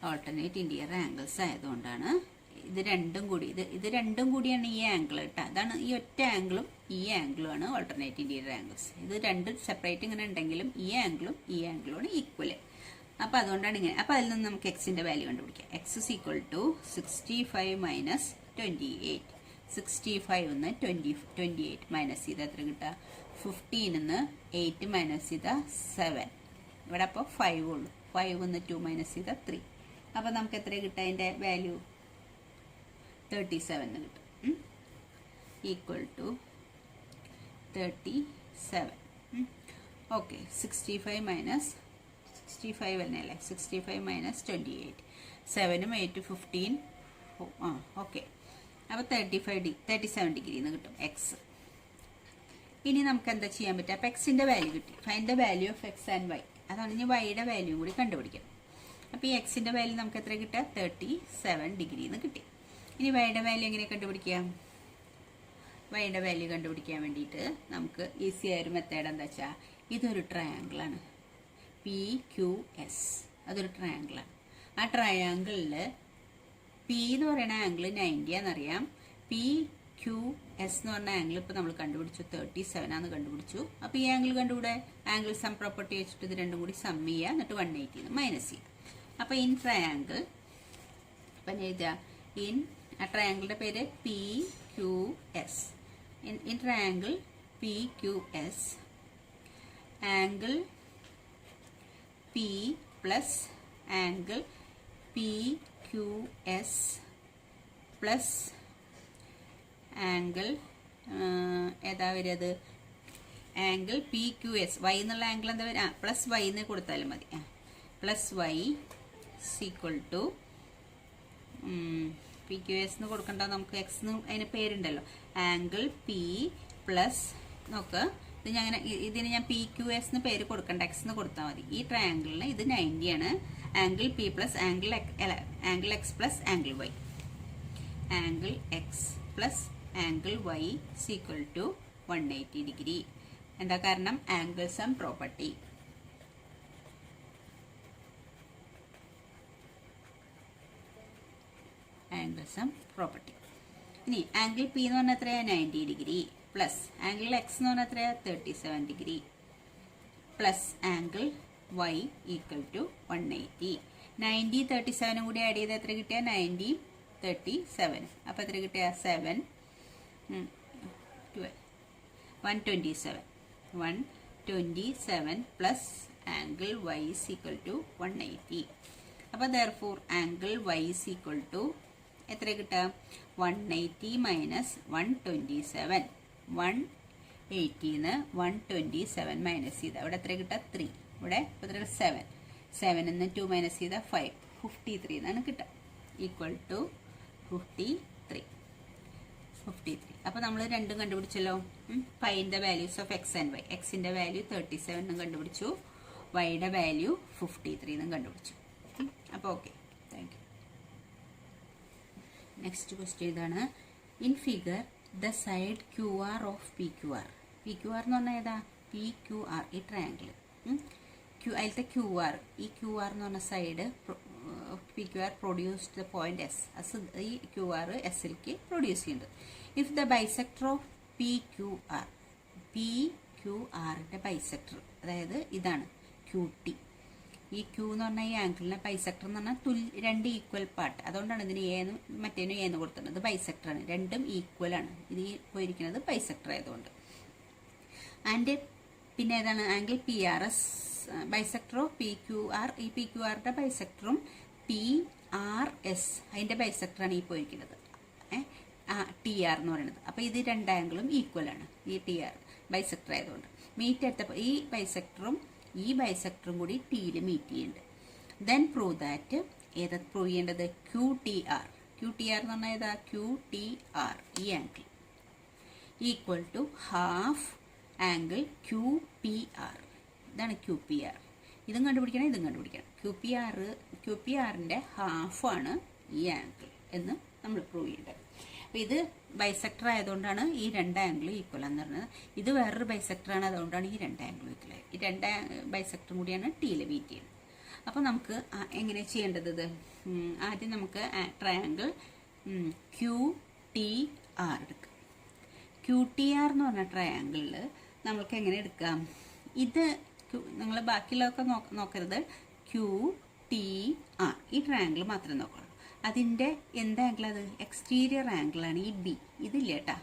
Alternate interior angles ആയതുകൊണ്ടാണ് ഇത് രണ്ടും കൂടിയാണ് ഈ ആംഗിൾ കേട്ടോ. അതാണ് ഈ ഒറ്റ ആംഗിളും ഈ ആംഗിളുമാണ് ഓൾട്ടർനേറ്റ് ഇൻറ്റീരിയർ ആംഗിൾസ്. ഇത് രണ്ടും സെപ്പറേറ്റ് ഇങ്ങനെ ഉണ്ടെങ്കിലും ഈ ആംഗിളുമാണ് ഈക്വല്. അപ്പോൾ അതുകൊണ്ടാണ് ഇങ്ങനെ. അപ്പോൾ അതിൽ നിന്ന് നമുക്ക് Xൻ്റെ വാല്യൂ കണ്ടുപിടിക്കാം. X is equal to 65 minus 28. 65 നിന്ന് 28 മൈനസ് ചെയ്ത് എത്ര കിട്ടുക? 15 നിന്ന് 8 മൈനസ് ചെയ്ത 7. ഇവിടെ അപ്പോൾ 5 ഉള്ളൂ. 5 നിന്ന് 2 മൈനസ് ചെയ്ത 3. അപ്പോൾ നമുക്ക് എത്ര കിട്ടുക? അതിൻ്റെ വാല്യൂ 37 കിട്ടും. Equal to 37. ഓക്കെ. 65 മൈനസ് 65 തന്നെയല്ലേ? 65 മൈനസ് 28. 7ഉം 8 15. ഓക്കെ. അപ്പോൾ 37 ഡിഗ്രി എന്ന് കിട്ടും X. ഇനി നമുക്ക് എന്താ ചെയ്യാൻ പറ്റുക? അപ്പോൾ Xൻ്റെ വാല്യൂ കിട്ടി. Find the value of X and Y. അതാണ് ഇനി Yയുടെ വാല്യൂ കൂടി കണ്ടുപിടിക്കണം. അപ്പോൾ ഈ Xൻ്റെ വാല്യൂ നമുക്ക് എത്ര കിട്ടുക? 37 ഡിഗ്രി എന്ന് കിട്ടി. ഇനി Yയുടെ വാല്യൂ എങ്ങനെ കണ്ടുപിടിക്കാം? Yയുടെ വാല്യൂ കണ്ടുപിടിക്കാൻ വേണ്ടിയിട്ട് നമുക്ക് ഈസി ആയൊരു മെത്തേഡ് എന്താ വെച്ചാൽ, ഇതൊരു ട്രയാങ്കിളാണ്. PQS അതൊരു ട്രയാങ്കിളാണ്. ആ ട്രയാങ്കിളിൽ P എന്ന് പറയുന്ന ആംഗിൾ 90 ആണെന്നറിയാം. PQS എന്ന് പറഞ്ഞ ആംഗിൾ ഇപ്പോൾ നമ്മൾ കണ്ടുപിടിച്ചു 37 ആണെന്ന് കണ്ടുപിടിച്ചു. അപ്പോൾ ഈ ആംഗിൾ കണ്ടുകൂടെ? ആംഗിൾ സം പ്രോപ്പർട്ടി വെച്ചിട്ട് ഇത് രണ്ടും കൂടി സം ചെയ്യുക, എന്നിട്ട് 180 മൈനസ് ചെയ്യുക. അപ്പോൾ ഇൻ ട്രയാങ്കിൾ അപ്പം എഴുതുക ഇൻ ആ ട്രയാങ്കിളിൻ്റെ പേര് PQS. In triangle PQS angle P plus angle PQS plus angle ഏതാ വരിക? Angle PQS. Y എന്നുള്ള ആംഗിൾ എന്താ വരിക? പ്ലസ് Y എന്ന് കൊടുത്താലും മതി. Plus Y equal to PQS എന്ന് കൊടുക്കണ്ട, നമുക്ക് X എന്ന് അതിന് പേരുണ്ടല്ലോ. ആംഗിൾ പ്ലസ് നോക്ക്, ഇത് ഞാൻ ഇതിന് ഞാൻ PQS എന്ന് പേര് കൊടുക്കണ്ട, എക്സ് എന്ന് കൊടുത്താൽ മതി. ഈ ട്രയാങ്കിളിന് ഇത് 90 ആണ്. Angle P plus angle X plus angle Y, angle X plus angle Y equal to 180 degree. എന്താ കാരണം? Angle sum property. Angle sum property. ഇനി ആംഗിൾ P എന്ന് പറഞ്ഞാൽ എത്രയാ? 90 ഡിഗ്രി പ്ലസ് ആംഗിൾ എക്സ് എന്ന് പറഞ്ഞാൽ എത്രയാ? 37 degree plus angle Y equal to 180. 90 37 കൂടി ആഡ് ചെയ്ത് എത്ര കിട്ടിയ? 90 37. അപ്പോൾ എത്ര കിട്ടിയ? 127 plus angle Y equal to 180. അപ്പോൾ therefore angle Y equal to എത്ര കിട്ടുക? 180 മൈനസ് 127. 180ന്ന് 127 മൈനസ് ചെയ്താൽ ഇവിടെ എത്ര കിട്ടുക? 3. ഇവിടെ എത്ര? 7. 7ന്ന് 2 മൈനസ് ചെയ്താൽ 5. 53 എന്നാണ് കിട്ടുക. Equal to 53. അപ്പോൾ നമ്മൾ രണ്ടും കണ്ടുപിടിച്ചല്ലോ. Find the values of X and Y. എക്സിൻ്റെ വാല്യൂ 37 എന്നും കണ്ടുപിടിച്ചു, വൈയുടെ വാല്യൂ 53 എന്നും കണ്ടുപിടിച്ചു. അപ്പോൾ okay, thank you. Next question ഇതാണ്. In figure the side QR of PQR. PQR എന്ന് പറഞ്ഞാൽ ഏതാ? PQR, ഈ ട്രയാങ്കിൾ. അതിലത്തെ QR, ഈ QR എന്ന് പറഞ്ഞ side PQR produced the point S. ഈ QR എസിലേക്ക് പ്രൊഡ്യൂസ് ചെയ്യുന്നുണ്ട്. ഇഫ് ദ ബൈസെക്ടർ ഓഫ് PQRന്റെ ബൈസെക്ടർ, അതായത് ഇതാണ് QT. ഈ Q എന്ന് പറഞ്ഞാൽ ഈ ആംഗിളിനെ ബൈസെക്ടർ എന്ന് പറഞ്ഞാൽ രണ്ട് ഈക്വൽ പാർട്ട്. അതുകൊണ്ടാണ് ഇതിന് മറ്റേനും എന്ന് കൊടുത്തിട്ടുണ്ട്. ഇത് ബൈസെക്ടറാണ്, രണ്ടും ഈക്വൽ ആണ്. ഇത് പോയിരിക്കുന്നത് ബൈസെക്ടർ ആയതുകൊണ്ട്. ആൻഡ് പിന്നെ ഏതാണ്? Angle PRS, bisector of PQR. ഈ PQRന്റെ ബൈസെക്ടറും PRS അതിൻ്റെ ബൈസെക്ടറാണ് ഈ പോയിരിക്കുന്നത്, TR എന്ന് പറയുന്നത്. അപ്പോൾ ഇത് രണ്ട് ആംഗിളും ഈക്വൽ ആണ്. ഈ TR ബൈസെക്ടർ ആയതുകൊണ്ട് മീറ്റ് എടുത്തപ്പോൾ ഈ ബൈസെക്ടറും ഈ ബൈസെക്ടറും കൂടി Tയിൽ മീറ്റ് ചെയ്യുന്നുണ്ട്. ദെൻ പ്രൂവ് ദാറ്റ്, ഏതാ പ്രൂവ് ചെയ്യേണ്ടത്? QTR. QTR എന്ന് പറഞ്ഞാൽ ഏതാ? QTR, ഈ angle equal to half angle QPR. ഇതാണ് QPR. ഇതും കണ്ടുപിടിക്കണം, ഇതും കണ്ടുപിടിക്കണം. QPRൻ്റെ ഹാഫാണ് ഈ ആംഗിൾ എന്ന് നമ്മൾ പ്രൂവ് ചെയ്യേണ്ടത്. അപ്പോൾ ഇത് ബൈസെക്ടർ ആയതുകൊണ്ടാണ് ഈ രണ്ട് ആംഗിൾ ഈക്വൽ എന്ന് പറയുന്നത്. ഇത് വേറൊരു ബൈസെക്ടറാണ്, അതുകൊണ്ടാണ് ഈ രണ്ട് ആംഗിൾ ഈക്വൽ. ഈ രണ്ട് ബൈസെക്ടറും കൂടിയാണ് Tയിൽ മീറ്റ് ചെയ്യുന്നത്. അപ്പോൾ നമുക്ക് എങ്ങനെ ചെയ്യേണ്ടത്? ഇത് ആദ്യം നമുക്ക് ട്രയാങ്കിൾ QTR എടുക്കാം. QTR എന്ന് പറഞ്ഞ ട്രയാങ്കിളിൽ നമ്മൾക്ക് എങ്ങനെ എടുക്കാം? ഇത് നിങ്ങൾ ബാക്കിയുള്ളതൊക്കെ നോക്കരുത്. QTR ഈ ട്രയാങ്കിൾ മാത്രമേ നോക്കണം. അതിൻ്റെ എന്ത് ആംഗിൾ? അത് എക്സ്റ്റീരിയർ ആംഗിളാണ് ഈ B. ഇതില്ല കേട്ടാ,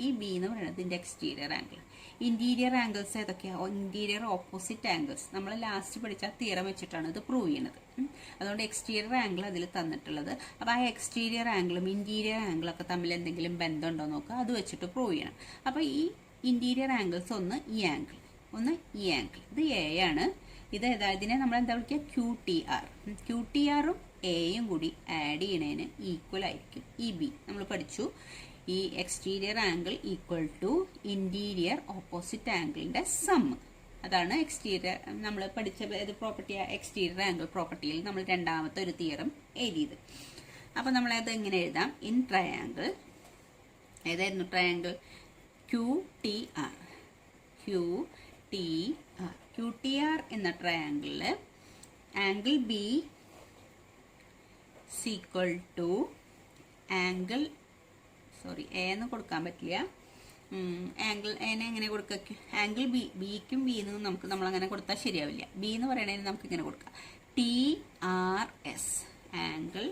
ഈ B എന്ന് പറയുന്നത് ഇതിൻ്റെ എക്സ്റ്റീരിയർ ആംഗിൾ. ഇൻറ്റീരിയർ ആംഗിൾസ് ഏതൊക്കെയാണ്? Interior opposite angles. നമ്മൾ ലാസ്റ്റ് പഠിച്ച തിയറം വെച്ചിട്ടാണ് ഇത് പ്രൂവ് ചെയ്യുന്നത്. അതുകൊണ്ട് എക്സ്റ്റീരിയർ ആംഗിൾ അതിൽ തന്നിട്ടുള്ളത്. അപ്പോൾ ആ എക്സ്റ്റീരിയർ ആംഗിളും ഇൻറ്റീരിയർ ആംഗിളൊക്കെ തമ്മിൽ എന്തെങ്കിലും ബന്ധമുണ്ടോ നോക്കുക, അത് വെച്ചിട്ട് പ്രൂവ് ചെയ്യണം. അപ്പോൾ ഈ ഇൻറ്റീരിയർ ആംഗിൾസ് ഒന്ന് ഈ ആംഗിൾ, ഒന്ന് ഈ ആംഗിൾ. ഇത് A ആണ്. ഇത് ഇതിനെ നമ്മൾ എന്താ വിളിക്കുക? QTR. QTRും Aയും കൂടി ആഡ് ചെയ്യണതിന് ഈക്വൽ ആയിരിക്കും ഈ B. നമ്മൾ പഠിച്ചു, ഈ exterior angle equal to interior opposite ആംഗിളിൻ്റെ സം. അതാണ് എക്സ്റ്റീരിയർ നമ്മൾ പഠിച്ച ഏത് പ്രോപ്പർട്ടിയാ? എക്സ്റ്റീരിയർ ആംഗിൾ പ്രോപ്പർട്ടിയിൽ നമ്മൾ രണ്ടാമത്തെ ഒരു തിയറം എഴുതിയത്. അപ്പോൾ നമ്മളത് എങ്ങനെ എഴുതാം? ഇൻ ട്രയാങ്കിൾ, ഏതായിരുന്നു ട്രയാങ്കിൾ? QTR. QTR എന്ന ട്രയാങ്കിളിൽ angle B equal to angle, sorry A എന്ന് കൊടുക്കാൻ പറ്റില്ല. ആംഗിൾ എനെ എങ്ങനെ കൊടുക്കുക? ആംഗിൾ ബിക്കും ബിന്നും നമ്മളങ്ങനെ കൊടുത്താൽ ശരിയാവില്ല. B എന്ന് പറയണതിന് നമുക്ക് ഇങ്ങനെ കൊടുക്കാം, TRS. Angle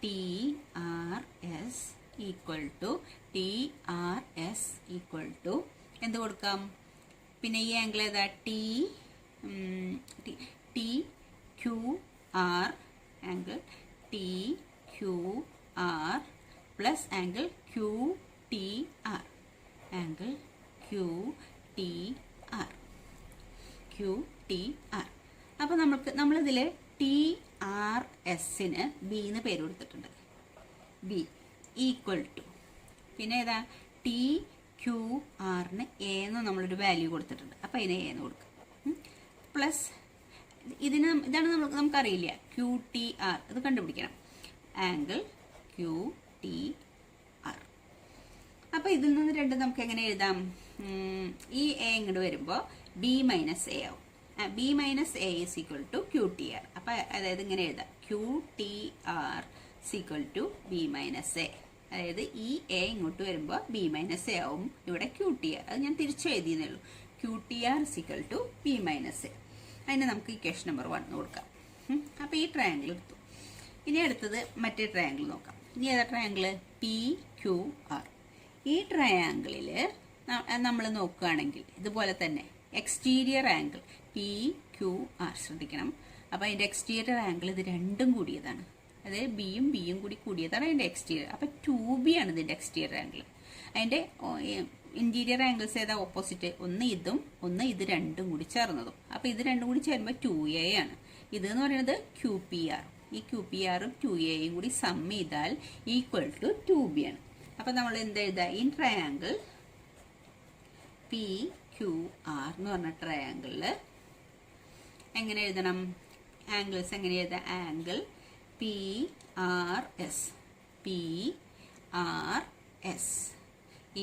TRS equal to എന്ത് കൊടുക്കാം? പിന്നെ ഈ ആംഗിൾ ഏതാ? TQR. Angle TQR plus angle QTR. Angle QTR. അപ്പോൾ നമ്മളിതിൽ TRSന് B എന്ന് പേര് കൊടുത്തിട്ടുണ്ട്. B ഈക്വൽ ടു പിന്നെ ഏതാ? ക്യു ആറിന് എ എന്ന് നമ്മളൊരു വാല്യൂ കൊടുത്തിട്ടുണ്ട്. അപ്പോൾ അതിന് എ എന്ന് കൊടുക്കുക. പ്ലസ് ഇതാണ് നമുക്കറിയില്ല ക്യു ടി ആർ, ഇത് കണ്ടുപിടിക്കണം. Angle Q T R. അപ്പോൾ ഇതിൽ നിന്ന് രണ്ട് നമുക്ക് എങ്ങനെ എഴുതാം? ഈ എ ഇങ്ങോട്ട് വരുമ്പോൾ ബി മൈനസ് എ ആവും. B minus A is equal to Q T R. അപ്പം അതായത് ഇങ്ങനെ എഴുതാം, Q T R equal to B minus A. അതായത് ഈ എ ഇങ്ങോട്ട് വരുമ്പോൾ ബി മൈനസ് എ ആവും, ഇവിടെ ക്യു ടി ആർ. അത് ഞാൻ തിരിച്ചു എഴുതിയെന്നേ ഉള്ളൂ. Q T R equal to B minus A. അതിന് നമുക്ക് ഇക്വേഷൻ നമ്പർ 1 കൊടുക്കാം. അപ്പോൾ ഈ ട്രയാങ്കിൾ എടുത്തു. ഇനി അടുത്തത് മറ്റേ ട്രയാങ്കിൾ നോക്കാം. ഇനി ഏതാ ട്രയാങ്കിൾ? P Q R. ഈ ട്രയാങ്കിളിൽ നമ്മൾ നോക്കുകയാണെങ്കിൽ ഇതുപോലെ തന്നെ exterior angle P Q R ശ്രദ്ധിക്കണം. അപ്പോൾ അതിൻ്റെ എക്സ്റ്റീരിയർ ആംഗിൾ ഇത് രണ്ടും കൂടിയതാണ്. അതായത് ബിയും കൂടി കൂടിയതാണ് അതിൻ്റെ എക്സ്റ്റീരിയർ. അപ്പോൾ 2B ആണ് ഇതിൻ്റെ എക്സ്റ്റീരിയർ ആംഗിൾ. അതിൻ്റെ ഇൻറ്റീരിയർ ആംഗിൾസ് ഏതാ ഓപ്പോസിറ്റ്? ഒന്ന് ഇതും ഒന്ന് ഇത് രണ്ടും കൂടി ചേർന്നതും. അപ്പോൾ ഇത് രണ്ടും കൂടി ചേരുമ്പോൾ 2A ആണ്. ഇതെന്ന് പറയുന്നത് ക്യു പി ആർ. ഈ ക്യു പി ആറും 2Aയും കൂടി സം ചെയ്താൽ ഈക്വൽ ടു 2B ആണ്. അപ്പോൾ നമ്മൾ എന്ത് എഴുതുക? ഈ ട്രയാങ്കിൾ പി ക്യു ആർ എന്ന് പറഞ്ഞ ട്രയാങ്കിളിൽ എങ്ങനെ എഴുതണം? ആംഗിൾസ് എങ്ങനെ എഴുതാം? Angle P R S, P R S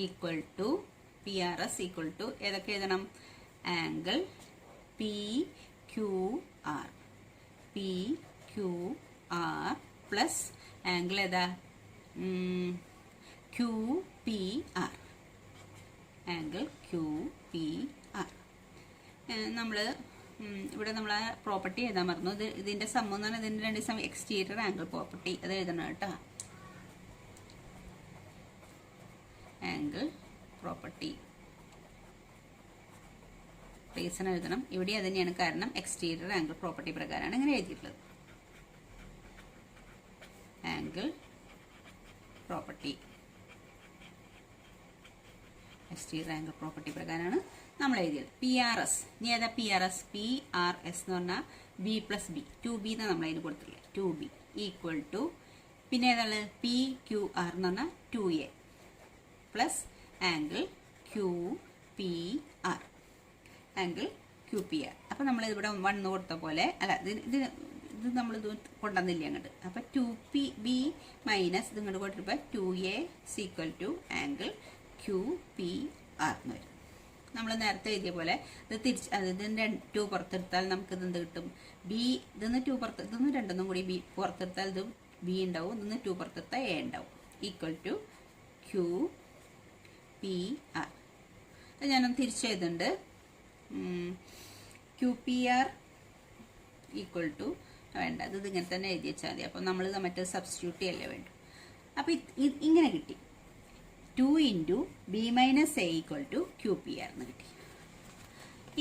equal to P R S equal to ഏതൊക്കെ എഴുതണം? Angle P Q R, P Q R plus angle ഏതാ? Q P R, angle Q P R. നമ്മൾ ഇവിടെ നമ്മൾ ആ property എഴുതാൻ മറന്നു. ഇതിൻ്റെ സം എന്ന് പറഞ്ഞാൽ ഇതിൻ്റെ രണ്ട് സം എക്സ്റ്റീരിയർ ആംഗിൾ പ്രോപ്പർട്ടി അത് എഴുതണം കേട്ടോ. ആംഗിൾ പ്രോപ്പർട്ടി റീസൺ എഴുതണം. ഇവിടെ അത് തന്നെയാണ്, കാരണം എക്സ്റ്റീരിയർ ആംഗിൾ പ്രോപ്പർട്ടി പ്രകാരമാണ് ഇങ്ങനെ എഴുതിയിട്ടുള്ളത്. Angle property exterior angle property പ്രകാരമാണ് നമ്മൾ എഴുതിയത്. P R S. ഇനി ഏതാ P R S? P R S എന്ന് പറഞ്ഞാൽ ബി പ്ലസ് ബി, 2B എന്നാണ് നമ്മളതിന് കൊടുത്തിട്ടുള്ളത്. 2B ഈക്വൽ ടു പിന്നെ ഏതാണ്? പി ക്യു ആർ എന്ന് പറഞ്ഞാൽ 2A plus angle Q P R, angle Q P R. അപ്പോൾ നമ്മൾ ഇവിടെ 1 കൊടുത്ത പോലെ അല്ല, ഇത് നമ്മളിത് കൊണ്ടുവന്നില്ല അങ്ങോട്ട്. അപ്പോൾ 2B മൈനസ് ഇത് ഇങ്ങോട്ട് കൊടുത്തപ്പോൾ 2A equal to angle Q P R എന്ന് വരും. നമ്മൾ നേരത്തെ എഴുതിയ പോലെ ഇത് ഇതിൻ്റെ 2 പുറത്തെടുത്താൽ നമുക്ക് ഇത് എന്ത് കിട്ടും? ബി. ഇതൊന്ന് 2 പുറത്ത്, ഇതൊന്ന് രണ്ടൊന്നും കൂടി ബി പുറത്തെടുത്താൽ ഇത് ബി ഉണ്ടാവും, ഇതൊന്ന് 2 പുറത്തെടുത്താൽ എ ഉണ്ടാവും. Equal to Q P R. അത് ഞാനൊന്ന് തിരിച്ചെഴുതുന്നുണ്ട്. Q P R equal to വേണ്ട, ഇത് ഇങ്ങനെ തന്നെ എഴുതി വെച്ചാൽ മതി. അപ്പോൾ നമ്മൾ മറ്റേ സബ്സ്റ്റിറ്റ്യൂട്ട് ചെയ്യല്ലേ വേണ്ടു. അപ്പോൾ ഇങ്ങനെ കിട്ടി. 2 into B minus A equal to Q P R എന്ന് കിട്ടി.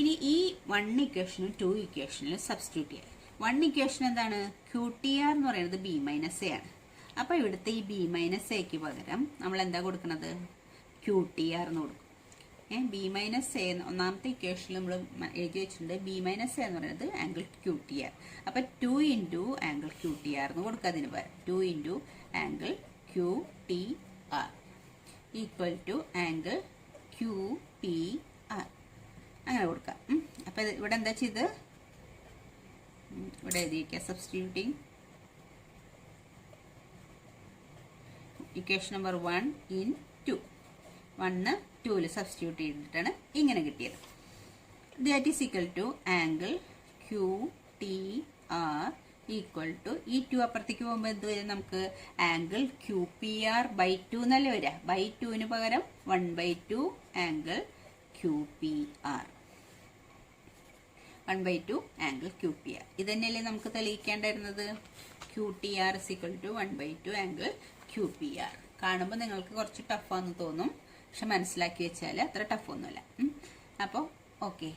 ഇനി ഈ 1 ഇക്വേഷനും 2 ഇക്വേഷനിലും സബ്സ്റ്റിറ്റ്യൂട്ട് ചെയ്യാം. 1 ഇക്വേഷൻ എന്താണ്? ക്യു ടി ആർ എന്ന് പറയുന്നത് ബി മൈനസ് എ ആണ്. അപ്പോൾ ഇവിടുത്തെ ഈ ബി മൈനസ് എക്ക് പകരം നമ്മൾ എന്താ കൊടുക്കുന്നത്? ക്യു ടി ആർ എന്ന് കൊടുക്കും. ബി മൈനസ് എ ഒന്നാമത്തെ ഇക്വേഷനിൽ നമ്മൾ എഴുതി വെച്ചിട്ടുണ്ട്. ബി മൈനസ് എ എന്ന് പറയുന്നത് ആംഗിൾ ക്യു ടി ആർ. അപ്പോൾ 2 into angle Q T R എന്ന് കൊടുക്കുക. അതിന് പകരം 2 into angle Q T R equal to angle Q P R അങ്ങനെ കൊടുക്കാം. അപ്പോൾ ഇവിടെ എന്താ ചെയ്ത് ഇവിടെ എഴുതിയിരിക്കുക? Substituting equation number 1 in 2. 1 2ൽ സബ്സ്റ്റിറ്റ്യൂട്ട് ചെയ്തിട്ടാണ് ഇങ്ങനെ കിട്ടിയത്. That is equal to angle Q T R equal to ഈ 2 അപ്പുറത്തേക്ക് പോകുമ്പോൾ എന്ത് വരും? നമുക്ക് angle Q P R by 2 എന്നല്ലേ വരിക. ബൈ 2ന് പകരം 1/2 angle Q P R, 1/2 angle Q P R. ഇത് തന്നെയല്ലേ നമുക്ക് തെളിയിക്കേണ്ടിരുന്നത്? Q T R is equal to 1/2 angle Q P R. കാണുമ്പോൾ നിങ്ങൾക്ക് കുറച്ച് ടഫാന്ന് തോന്നും, പക്ഷെ മനസ്സിലാക്കി വെച്ചാൽ അത്ര ടഫൊന്നുമില്ല. അപ്പോൾ ഓക്കെ,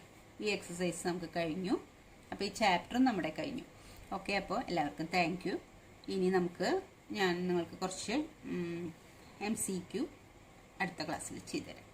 ഈ എക്സസൈസ് നമുക്ക് കഴിഞ്ഞു. അപ്പോൾ ഈ ചാപ്റ്ററും നമ്മുടെ കഴിഞ്ഞു. ഓക്കെ, അപ്പോൾ എല്ലാവർക്കും താങ്ക് യു. ഇനി ഞാൻ നിങ്ങൾക്ക് കുറച്ച് MCQ അടുത്ത ക്ലാസ്സിൽ ചെയ്തുതരാം.